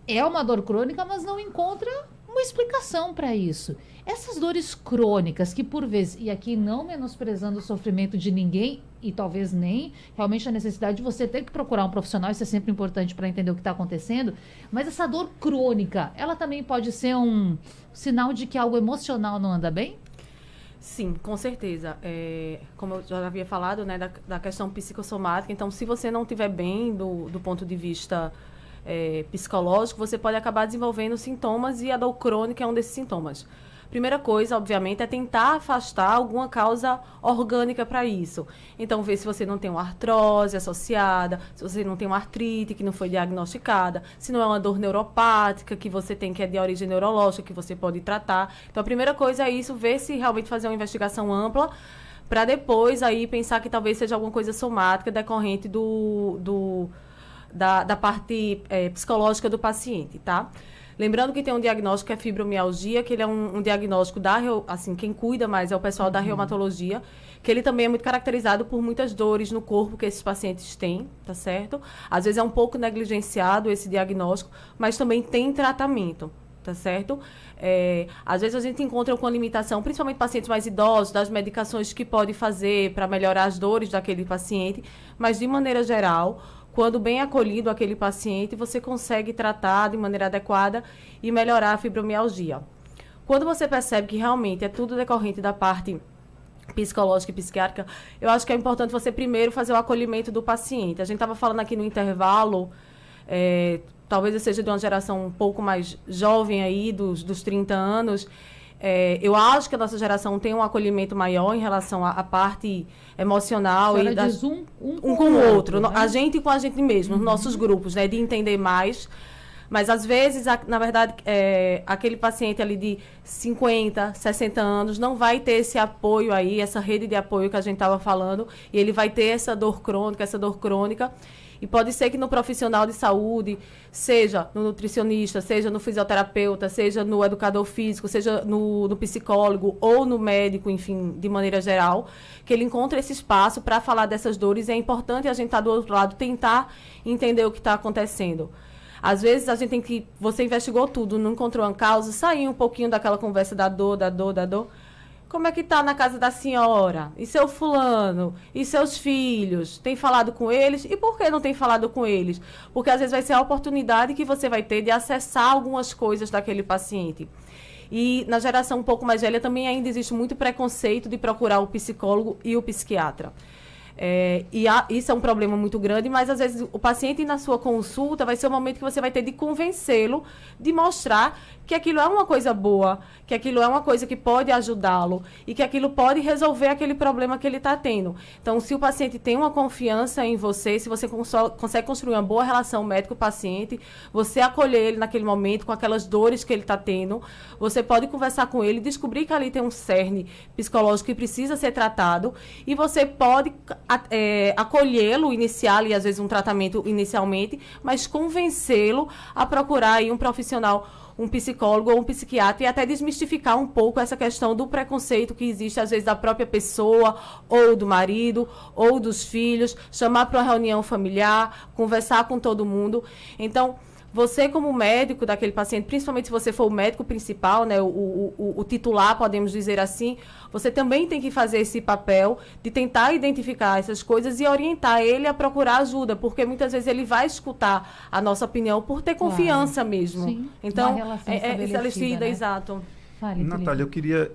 é uma dor crônica, mas não encontra uma explicação para isso. Essas dores crônicas que por vezes, e aqui não menosprezando o sofrimento de ninguém, e talvez nem realmente a necessidade de você ter que procurar um profissional, isso é sempre importante para entender o que está acontecendo, mas essa dor crônica, ela também pode ser um sinal de que algo emocional não anda bem? Sim, com certeza. Como eu já havia falado, né, da questão psicossomática, então se você não estiver bem do ponto de vista psicológico, você pode acabar desenvolvendo sintomas, e a dor crônica é um desses sintomas. Primeira coisa, obviamente, é tentar afastar alguma causa orgânica para isso. Então, ver se você não tem uma artrose associada, se você não tem uma artrite que não foi diagnosticada, se não é uma dor neuropática que você tem, que é de origem neurológica, que você pode tratar. Então, a primeira coisa é isso, ver se realmente fazer uma investigação ampla, para depois aí pensar que talvez seja alguma coisa somática decorrente da parte psicológica do paciente, tá? Lembrando que tem um diagnóstico que é fibromialgia, que ele é um diagnóstico quem cuida mais é o pessoal da reumatologia, que ele também é muito caracterizado por muitas dores no corpo que esses pacientes têm, tá certo? Às vezes é um pouco negligenciado esse diagnóstico, mas também tem tratamento, tá certo? Às vezes a gente encontra com limitação, principalmente pacientes mais idosos, das medicações que pode fazer para melhorar as dores daquele paciente, mas de maneira geral, quando bem acolhido aquele paciente, você consegue tratar de maneira adequada e melhorar a fibromialgia. Quando você percebe que realmente é tudo decorrente da parte psicológica e psiquiátrica, eu acho que é importante você primeiro fazer o acolhimento do paciente. A gente estava falando aqui no intervalo, talvez eu seja de uma geração um pouco mais jovem aí, dos 30 anos, eu acho que a nossa geração tem um acolhimento maior em relação à parte emocional. A senhora diz um com o outro, né? A gente com a gente mesmo, nos nossos grupos, né, de entender mais. Mas, às vezes, na verdade, aquele paciente ali de 50, 60 anos não vai ter esse apoio aí, essa rede de apoio que a gente estava falando, e ele vai ter essa dor crônica. E pode ser que no profissional de saúde, seja no nutricionista, seja no fisioterapeuta, seja no educador físico, seja no psicólogo ou no médico, enfim, de maneira geral, que ele encontre esse espaço para falar dessas dores. E é importante a gente estar do outro lado, tentar entender o que está acontecendo. Às vezes, a gente tem que... Você investigou tudo, não encontrou uma causa, sair um pouquinho daquela conversa da dor. Como é que está na casa da senhora? E seu fulano? E seus filhos? Tem falado com eles? E por que não tem falado com eles? Porque às vezes vai ser a oportunidade que você vai ter de acessar algumas coisas daquele paciente. E na geração um pouco mais velha também ainda existe muito preconceito de procurar o psicólogo e o psiquiatra. Isso é um problema muito grande, mas às vezes o paciente na sua consulta vai ser o momento que você vai ter de convencê-lo, de mostrar que aquilo é uma coisa boa, que aquilo é uma coisa que pode ajudá-lo e que aquilo pode resolver aquele problema que ele está tendo. Então, se o paciente tem uma confiança em você, se você consegue construir uma boa relação médico-paciente, você acolher ele naquele momento com aquelas dores que ele está tendo, você pode conversar com ele, descobrir que ali tem um cerne psicológico que precisa ser tratado, e você pode acolhê-lo, iniciá-lo, e às vezes um tratamento inicialmente, mas convencê-lo a procurar aí um profissional, um psicólogo ou um psiquiatra, e até desmistificar um pouco essa questão do preconceito que existe, às vezes, da própria pessoa, ou do marido, ou dos filhos, chamar para uma reunião familiar, conversar com todo mundo. Então, você como médico daquele paciente, principalmente se você for o médico principal, né, o titular, podemos dizer assim, você também tem que fazer esse papel de tentar identificar essas coisas e orientar ele a procurar ajuda, porque muitas vezes ele vai escutar a nossa opinião por ter confiança mesmo. Sim. Então, Uma relação estabelecida, né? Exato. Fale, Natália, eu queria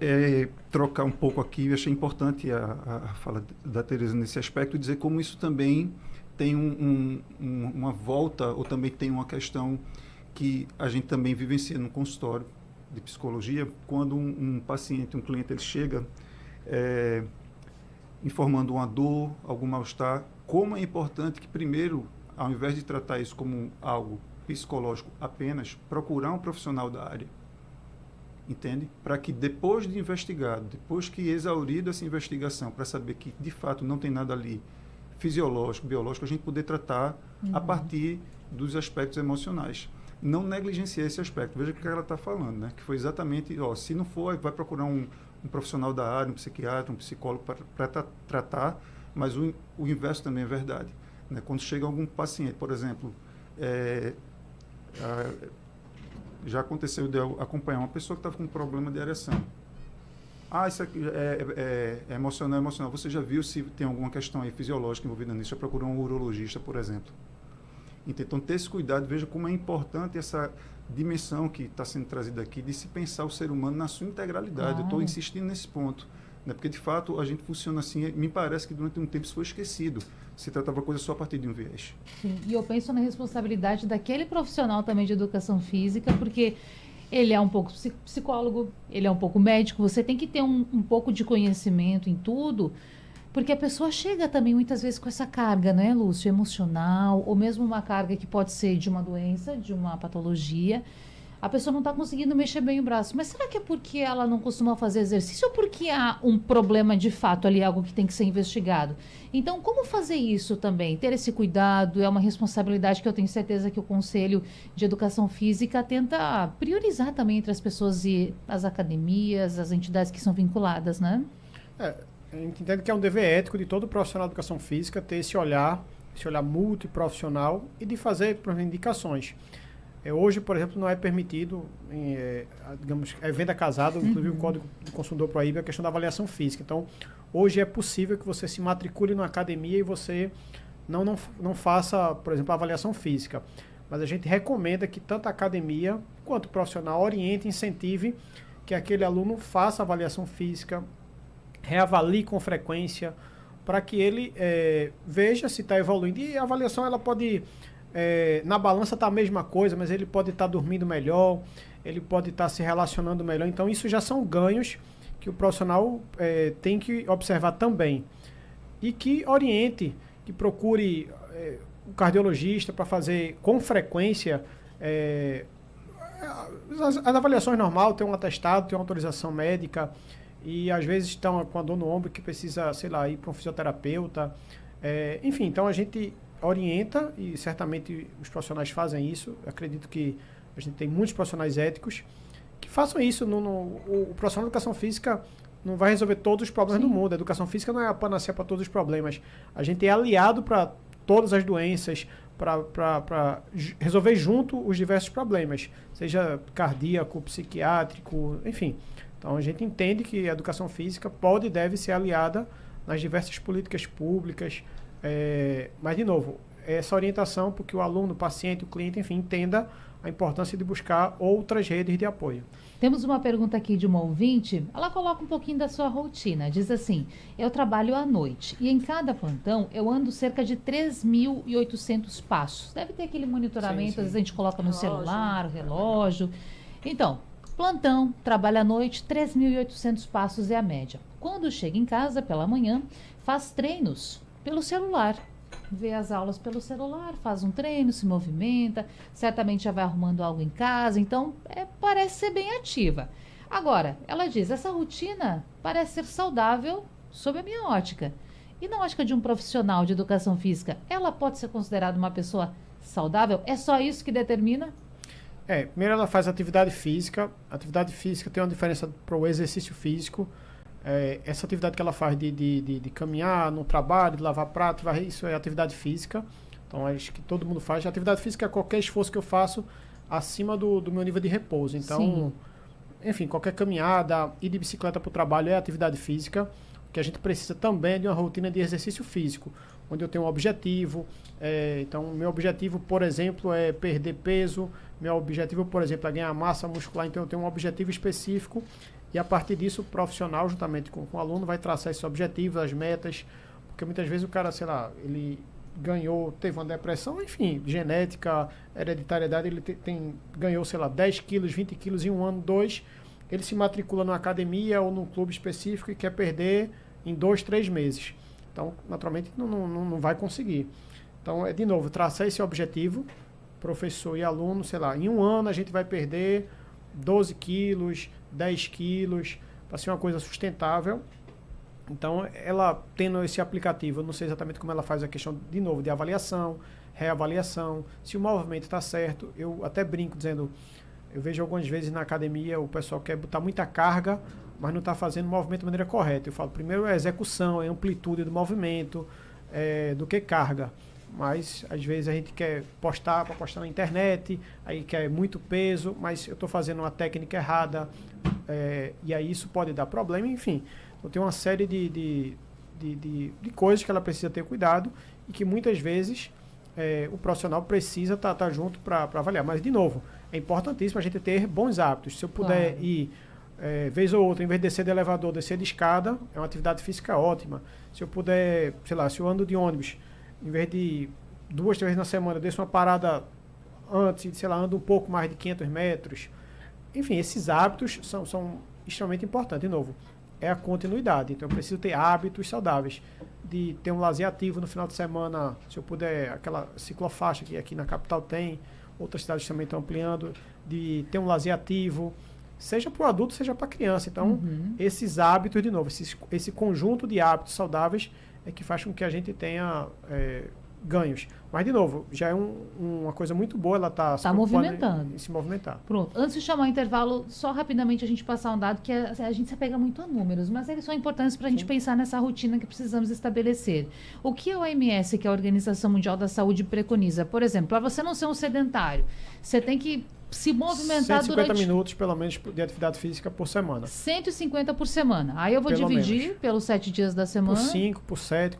trocar um pouco aqui, eu achei importante a fala da Tereza nesse aspecto, e dizer como isso também tem uma volta, ou também tem uma questão que a gente também vivencia no consultório de psicologia, quando um paciente, um cliente, ele chega informando uma dor, algum mal-estar, como é importante que primeiro, ao invés de tratar isso como algo psicológico apenas, procurar um profissional da área, entende? Para que depois de investigado, depois que exaurido essa investigação, para saber que de fato não tem nada ali fisiológico, biológico, a gente poder tratar a partir dos aspectos emocionais. Não negligenciar esse aspecto. Veja o que ela está falando, né? Que foi exatamente, se não for, vai procurar um profissional da área, um psiquiatra, um psicólogo para tratar, mas o inverso também é verdade. Né? Quando chega algum paciente, por exemplo, já aconteceu de eu acompanhar uma pessoa que estava com um problema de ereção. Isso aqui é emocional. Você já viu se tem alguma questão aí fisiológica envolvida nisso? Já procurou um urologista, por exemplo? Então, ter esse cuidado, veja como é importante essa dimensão que está sendo trazida aqui, de se pensar o ser humano na sua integralidade. Eu estou insistindo nesse ponto, né? Porque, de fato, a gente funciona assim. Me parece que durante um tempo isso foi esquecido. Se tratava coisa só a partir de um viés. Sim, e eu penso na responsabilidade daquele profissional também de educação física, porque ele é um pouco psicólogo, ele é um pouco médico, você tem que ter um pouco de conhecimento em tudo, porque a pessoa chega também muitas vezes com essa carga, né, Lúcio, emocional, ou mesmo uma carga que pode ser de uma doença, de uma patologia. A pessoa não está conseguindo mexer bem o braço. Mas será que é porque ela não costuma fazer exercício ou porque há um problema de fato ali, algo que tem que ser investigado? Então, como fazer isso também? Ter esse cuidado é uma responsabilidade que eu tenho certeza que o Conselho de Educação Física tenta priorizar também entre as pessoas e as academias, as entidades que são vinculadas, né? A gente entende que é um dever ético de todo profissional de educação física ter esse olhar multiprofissional e de fazer, por exemplo, indicações. Hoje, por exemplo, não é permitido, digamos, venda casada, inclusive o Código do Consumidor proíbe a questão da avaliação física. Então, hoje é possível que você se matricule numa academia e você não faça, por exemplo, a avaliação física. Mas a gente recomenda que tanto a academia quanto o profissional oriente, incentive que aquele aluno faça a avaliação física, reavalie com frequência, para que ele veja se está evoluindo. E a avaliação, ela pode... na balança está a mesma coisa, mas ele pode estar dormindo melhor, ele pode estar se relacionando melhor. Então, isso já são ganhos que o profissional tem que observar também. E que oriente, que procure o cardiologista para fazer com frequência as avaliações normais, tem um atestado, tem uma autorização médica, e às vezes estão com a dor no ombro que precisa, sei lá, ir para um fisioterapeuta. Enfim, então a gente orienta, e certamente os profissionais fazem isso. Eu acredito que a gente tem muitos profissionais éticos que façam isso. O profissional de educação física não vai resolver todos os problemas do mundo. A educação física não é a panaceia para todos os problemas. A gente é aliado para todas as doenças, para resolver junto os diversos problemas, seja cardíaco, psiquiátrico, enfim. Então a gente entende que a educação física pode e deve ser aliada nas diversas políticas públicas. Mas, de novo, essa orientação para que o aluno, o paciente, o cliente, enfim, entenda a importância de buscar outras redes de apoio. Temos uma pergunta aqui de uma ouvinte. Ela coloca um pouquinho da sua rotina. Diz assim: eu trabalho à noite e em cada plantão eu ando cerca de 3.800 passos. Deve ter aquele monitoramento, sim. Às vezes a gente coloca no celular, relógio. Então, plantão, trabalho à noite, 3.800 passos é a média. Quando chega em casa pela manhã, faz treinos pelo celular, vê as aulas pelo celular, faz um treino, se movimenta, certamente já vai arrumando algo em casa, então parece ser bem ativa. Agora, ela diz, essa rotina parece ser saudável sob a minha ótica. e na ótica de um profissional de educação física, ela pode ser considerada uma pessoa saudável? É só isso que determina? Primeiro ela faz atividade física. A atividade física tem uma diferença para o exercício físico. Essa atividade que ela faz de caminhar no trabalho, de lavar prato, varrer, isso é atividade física. Então, acho que todo mundo faz. A atividade física é qualquer esforço que eu faço acima do meu nível de repouso. Então, enfim, qualquer caminhada, ir de bicicleta para o trabalho é atividade física. O que a gente precisa também é de uma rotina de exercício físico, onde eu tenho um objetivo. Então, meu objetivo, por exemplo, é perder peso. Meu objetivo, por exemplo, é ganhar massa muscular. Então, eu tenho um objetivo específico e, a partir disso, o profissional, juntamente com o aluno, vai traçar esses objetivos, as metas. Porque muitas vezes o cara, sei lá, ele teve uma depressão, enfim, genética, hereditariedade, ele ganhou, sei lá, 10 quilos, 20 quilos em 1 ano, 2. Ele se matricula numa academia ou num clube específico e quer perder em 2, 3 meses. Então, naturalmente, não vai conseguir. Então, de novo, traçar esse objetivo, professor e aluno, sei lá, em 1 ano a gente vai perder 12 quilos, 10 quilos, para ser uma coisa sustentável. Então, ela tendo esse aplicativo, eu não sei exatamente como ela faz a questão, de novo, de avaliação, reavaliação, se o movimento está certo. Eu até brinco dizendo, eu vejo algumas vezes na academia o pessoal quer botar muita carga, mas não está fazendo o movimento de maneira correta. Eu falo, primeiro é a execução, é a amplitude do movimento, do que carga. Mas, às vezes, a gente quer postar para postar na internet, aí quer muito peso, mas eu estou fazendo uma técnica errada, e aí isso pode dar problema, enfim. Então, tem uma série de coisas que ela precisa ter cuidado e que, muitas vezes, o profissional precisa estar junto para avaliar. Mas, de novo, é importantíssimo a gente ter bons hábitos. Se eu puder ir, vez ou outra, em vez de descer de elevador, descer de escada, é uma atividade física ótima. Se eu puder, sei lá, se eu ando de ônibus, em vez de 2, 3 vezes na semana, eu deixo uma parada antes, sei lá, ando um pouco mais de 500 metros. Enfim, esses hábitos são extremamente importantes. De novo, é a continuidade. Então, eu preciso ter hábitos saudáveis. De ter um lazer ativo no final de semana, se eu puder, aquela ciclofaixa que aqui na capital tem, outras cidades também estão ampliando, de ter um lazer ativo, seja para o adulto, seja para a criança. Então, esses hábitos, de novo, esse conjunto de hábitos saudáveis é que faz com que a gente tenha ganhos. Mas, de novo, já é uma coisa muito boa ela estar se movimentando. Em se movimentar. Pronto. Antes de chamar o intervalo, só rapidamente a gente passar um dado que a gente se apega muito a números, mas eles são importantes para a gente pensar nessa rotina que precisamos estabelecer. O que a OMS, que é a Organização Mundial da Saúde, preconiza? Por exemplo, para você não ser um sedentário, você tem que se movimentar 150 minutos, pelo menos, de atividade física por semana. 150 por semana. Aí eu vou dividir pelos 7 dias da semana. Por 5, por 7,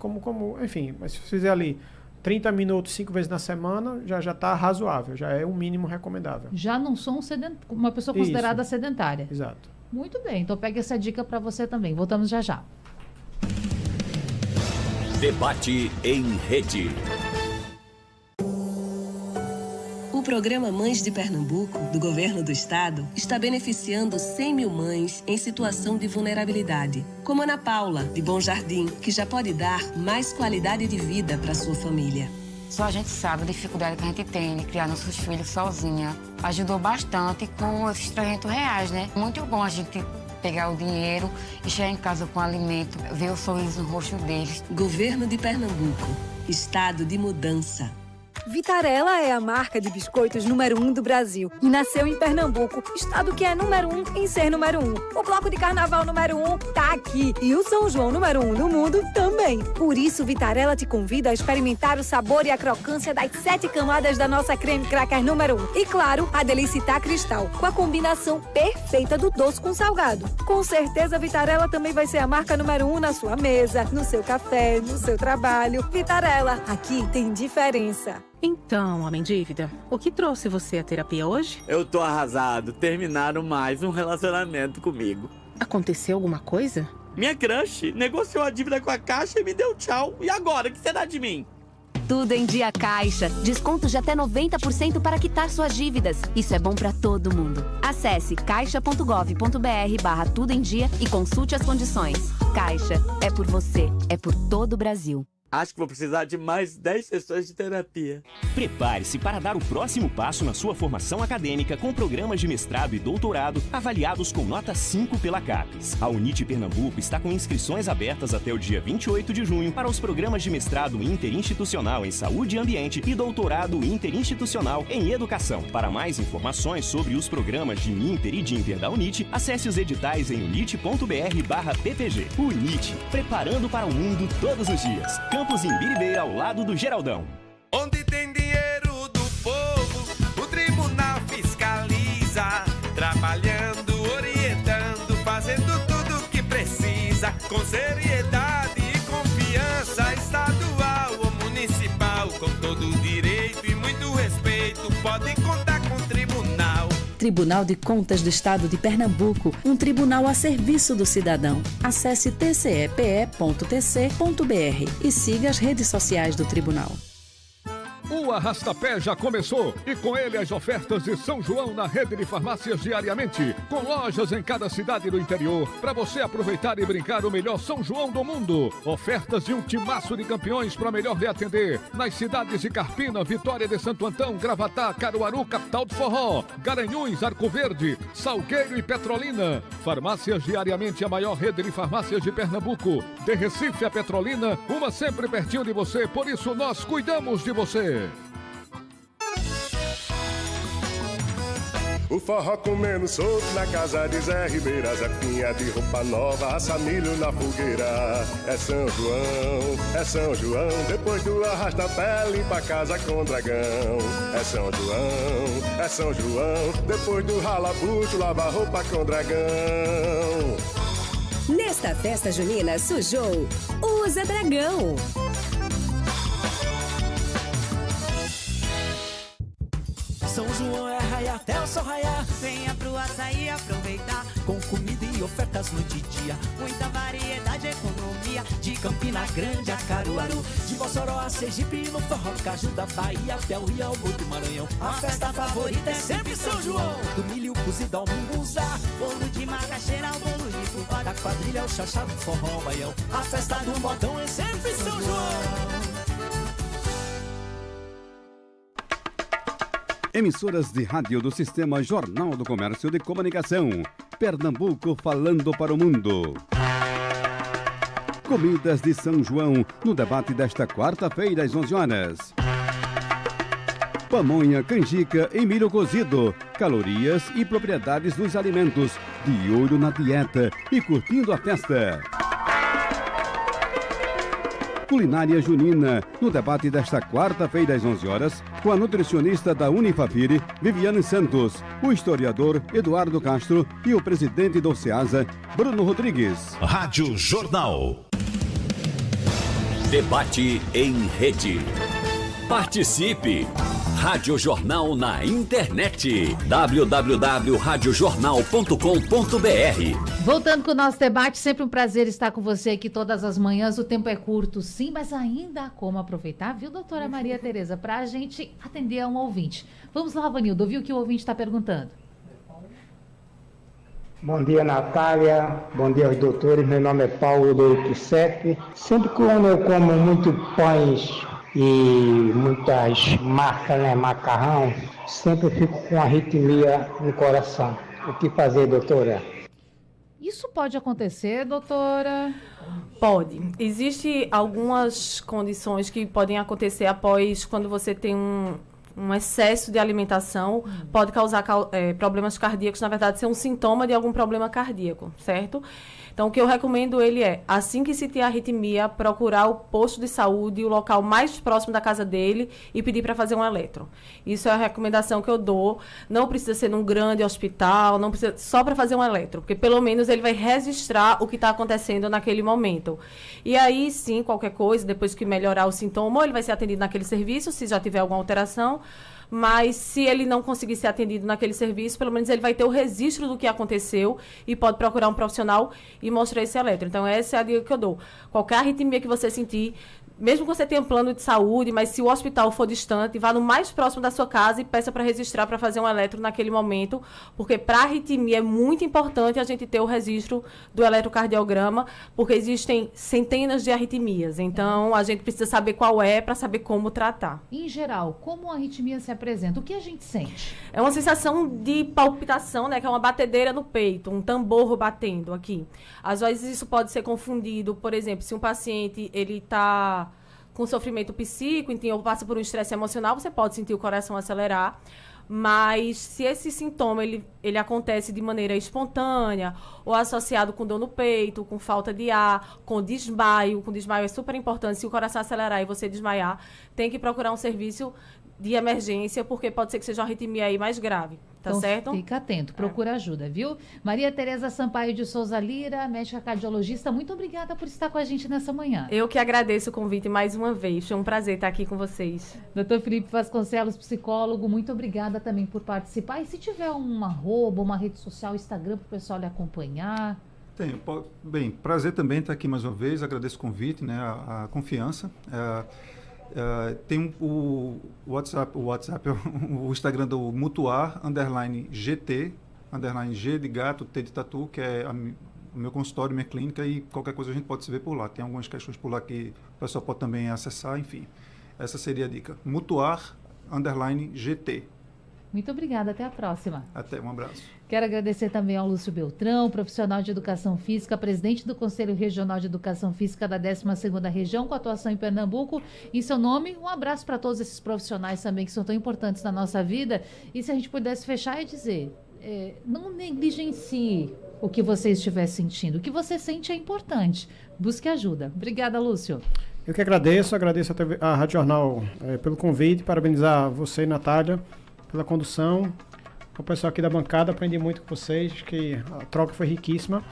enfim. Mas se fizer ali 30 minutos 5 vezes na semana, já está razoável, já é o mínimo recomendável. Já não sou uma pessoa considerada sedentária. Exato. Muito bem, então pegue essa dica para você também. Voltamos já já. Debate em Rede. O programa Mães de Pernambuco, do Governo do Estado, está beneficiando 100 mil mães em situação de vulnerabilidade, como Ana Paula, de Bom Jardim, que já pode dar mais qualidade de vida para sua família. Só a gente sabe a dificuldade que a gente tem de criar nossos filhos sozinha. Ajudou bastante com esses R$300, né? Muito bom a gente pegar o dinheiro e chegar em casa com alimento, ver o sorriso no rosto deles. Governo de Pernambuco, Estado de mudança. Vitarella é a marca de biscoitos número 1 do Brasil e nasceu em Pernambuco, estado que é número 1 em ser número 1. O bloco de carnaval número 1 tá aqui e o São João número 1 do mundo também. Por isso, Vitarella te convida a experimentar o sabor e a crocância das 7 camadas da nossa creme cracker número 1. E claro, a Delicita Cristal, com a combinação perfeita do doce com salgado. Com certeza, Vitarella também vai ser a marca número 1 na sua mesa, no seu café, no seu trabalho. Vitarella, aqui tem diferença. Então, homem dívida, o que trouxe você à terapia hoje? Eu tô arrasado. Terminaram mais um relacionamento comigo. Aconteceu alguma coisa? Minha crush negociou a dívida com a Caixa e me deu tchau. E agora, o que será de mim? Tudo em Dia Caixa. Descontos de até 90% para quitar suas dívidas. Isso é bom para todo mundo. Acesse caixa.gov.br/tudoemdia e consulte as condições. Caixa, é por você, é por todo o Brasil. Acho que vou precisar de mais 10 sessões de terapia. Prepare-se para dar o próximo passo na sua formação acadêmica com programas de mestrado e doutorado avaliados com nota 5 pela CAPES. A UNIT Pernambuco está com inscrições abertas até o dia 28 de junho para os programas de mestrado interinstitucional em saúde e ambiente e doutorado interinstitucional em educação. Para mais informações sobre os programas de Ninter e Dinter da UNIT, acesse os editais em unit.br/ppg. UNIT, preparando para o mundo todos os dias. Campus em Biribeira, ao lado do Geraldão. Onde tem dinheiro do povo, o tribunal fiscaliza, trabalhando, orientando, fazendo tudo o que precisa, com seriedade e confiança, estadual ou municipal, com todo o direito e muito respeito, pode contar com o tribunal. Tribunal de Contas do Estado de Pernambuco, um tribunal a serviço do cidadão. Acesse tcepe.tc.br e siga as redes sociais do tribunal. O Arrastapé já começou e com ele as ofertas de São João na rede de farmácias diariamente, com lojas em cada cidade do interior, para você aproveitar e brincar o melhor São João do mundo. Ofertas de um timaço de campeões para melhor lhe atender nas cidades de Carpina, Vitória de Santo Antão, Gravatá, Caruaru, Capital do Forró, Garanhuns, Arco Verde, Salgueiro e Petrolina. Farmácias diariamente, a maior rede de farmácias de Pernambuco. De Recife a Petrolina, uma sempre pertinho de você, por isso nós cuidamos de você. O forró comendo solto na casa de Zé Ribeira, Zefinha de roupa nova, assa milho na fogueira. É São João, depois do arrasta-pé, limpa a casa com dragão. É São João, depois do rala-bucho, lava a roupa com dragão. Nesta festa junina sujou, usa dragão. São João é arraia até o sol raiar. Venha pro açaí aproveitar, com comida e ofertas noite e dia. Muita variedade, economia, de Campina Grande a Caruaru, de Mossoró a Sergipe, no Forró Caju, da Bahia até o Rio, ao do Maranhão. A festa favorita é sempre São João, do milho cozido ao munguzá, bolo de macaxeira ao bolo de fubá, da quadrilha ao chachá do forró baião. A festa do modão é sempre São João. Emissoras de rádio do Sistema Jornal do Comércio de Comunicação. Pernambuco falando para o mundo. Comidas de São João no debate desta quarta-feira às 11 horas. Pamonha, canjica e milho cozido. Calorias e propriedades dos alimentos. De olho na dieta e curtindo a festa. Culinária junina, no debate desta quarta-feira às 11 horas, com a nutricionista da Unifapire, Viviane Santos, o historiador Eduardo Castro e o presidente do SEASA, Bruno Rodrigues. Rádio Jornal. Debate em rede. Participe! Rádio Jornal na internet. www.radiojornal.com.br. Voltando com o nosso debate, sempre um prazer estar com você aqui todas as manhãs. O tempo é curto, sim, mas ainda há como aproveitar, viu, doutora Maria Tereza, para a gente atender a um ouvinte. Vamos lá, Vanildo, ouviu o que o ouvinte está perguntando? Bom dia, Natália. Bom dia aos doutores. Meu nome é Paulo do 87. Sempre quando eu como muito pães e muitas marcas, né, macarrão, sempre fico com arritmia no coração. O que fazer, doutora? Isso pode acontecer, doutora? Pode. Existem algumas condições que podem acontecer após quando você tem um excesso de alimentação, pode causar problemas cardíacos, na verdade, ser um sintoma de algum problema cardíaco, certo? Então, o que eu recomendo ele é, assim que se tiver arritmia, procurar o posto de saúde, o local mais próximo da casa dele e pedir para fazer um eletro. Isso é a recomendação que eu dou. Não precisa ser num grande hospital, não precisa só para fazer um eletro, porque pelo menos ele vai registrar o que está acontecendo naquele momento. E aí, sim, qualquer coisa, depois que melhorar o sintoma, ou ele vai ser atendido naquele serviço, se já tiver alguma alteração. Mas se ele não conseguir ser atendido naquele serviço, pelo menos ele vai ter o registro do que aconteceu e pode procurar um profissional e mostrar esse eletro. Então, essa é a dica que eu dou. Qualquer arritmia que você sentir, mesmo que você tenha um plano de saúde, mas se o hospital for distante, vá no mais próximo da sua casa e peça para registrar para fazer um eletro naquele momento, porque para arritmia é muito importante a gente ter o registro do eletrocardiograma, porque existem centenas de arritmias. Então, a gente precisa saber qual é para saber como tratar. Em geral, como a arritmia se apresenta? O que a gente sente? É uma sensação de palpitação, né? Que é uma batedeira no peito, um tambor batendo aqui. Às vezes isso pode ser confundido, por exemplo, se um paciente ele está com sofrimento psíquico, então passa por um estresse emocional, você pode sentir o coração acelerar, mas se esse sintoma ele acontece de maneira espontânea ou associado com dor no peito, com falta de ar, com desmaio é super importante, se o coração acelerar e você desmaiar, tem que procurar um serviço de emergência, porque pode ser que seja uma arritmia aí mais grave. Tá então, certo? Fica atento, procura ajuda, viu? Maria Tereza Sampaio de Souza Lira, médica cardiologista, muito obrigada por estar com a gente nessa manhã. Eu que agradeço o convite mais uma vez, foi um prazer estar aqui com vocês. Dr. Felipe Vasconcelos, psicólogo, muito obrigada também por participar. E se tiver uma rede social, Instagram, para o pessoal lhe acompanhar? Tenho. Bem, prazer também estar aqui mais uma vez, agradeço o convite, né, a confiança. Tem o WhatsApp, o Instagram do Mutuar, _GT, _G de gato, T de tatu, que é o meu consultório, minha clínica, e qualquer coisa a gente pode se ver por lá. Tem algumas questões por lá que o pessoal pode também acessar, enfim. Essa seria a dica. Mutuar, _GT. Muito obrigada, até a próxima. Até, um abraço. Quero agradecer também ao Lúcio Beltrão, profissional de Educação Física, presidente do Conselho Regional de Educação Física da 12ª Região, com atuação em Pernambuco. Em seu nome, um abraço para todos esses profissionais também que são tão importantes na nossa vida. E se a gente pudesse fechar e dizer, não negligencie o que você estiver sentindo. O que você sente é importante. Busque ajuda. Obrigada, Lúcio. Eu que agradeço até a Rádio Jornal pelo convite, parabenizar você, Natália, pela condução, o pessoal aqui da bancada, aprendi muito com vocês, que a troca foi riquíssima.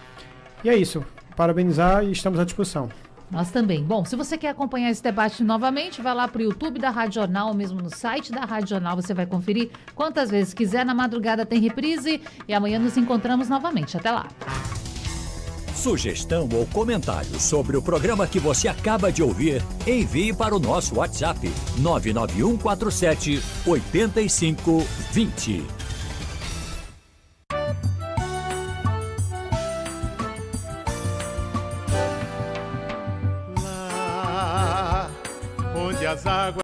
E é isso, parabenizar e estamos à disposição. Nós também. Bom, se você quer acompanhar esse debate novamente, vai lá para o YouTube da Rádio Jornal, ou mesmo no site da Rádio Jornal, você vai conferir quantas vezes quiser. Na madrugada tem reprise e amanhã nos encontramos novamente. Até lá. Sugestão ou comentário sobre o programa que você acaba de ouvir, envie para o nosso WhatsApp 99147 8520.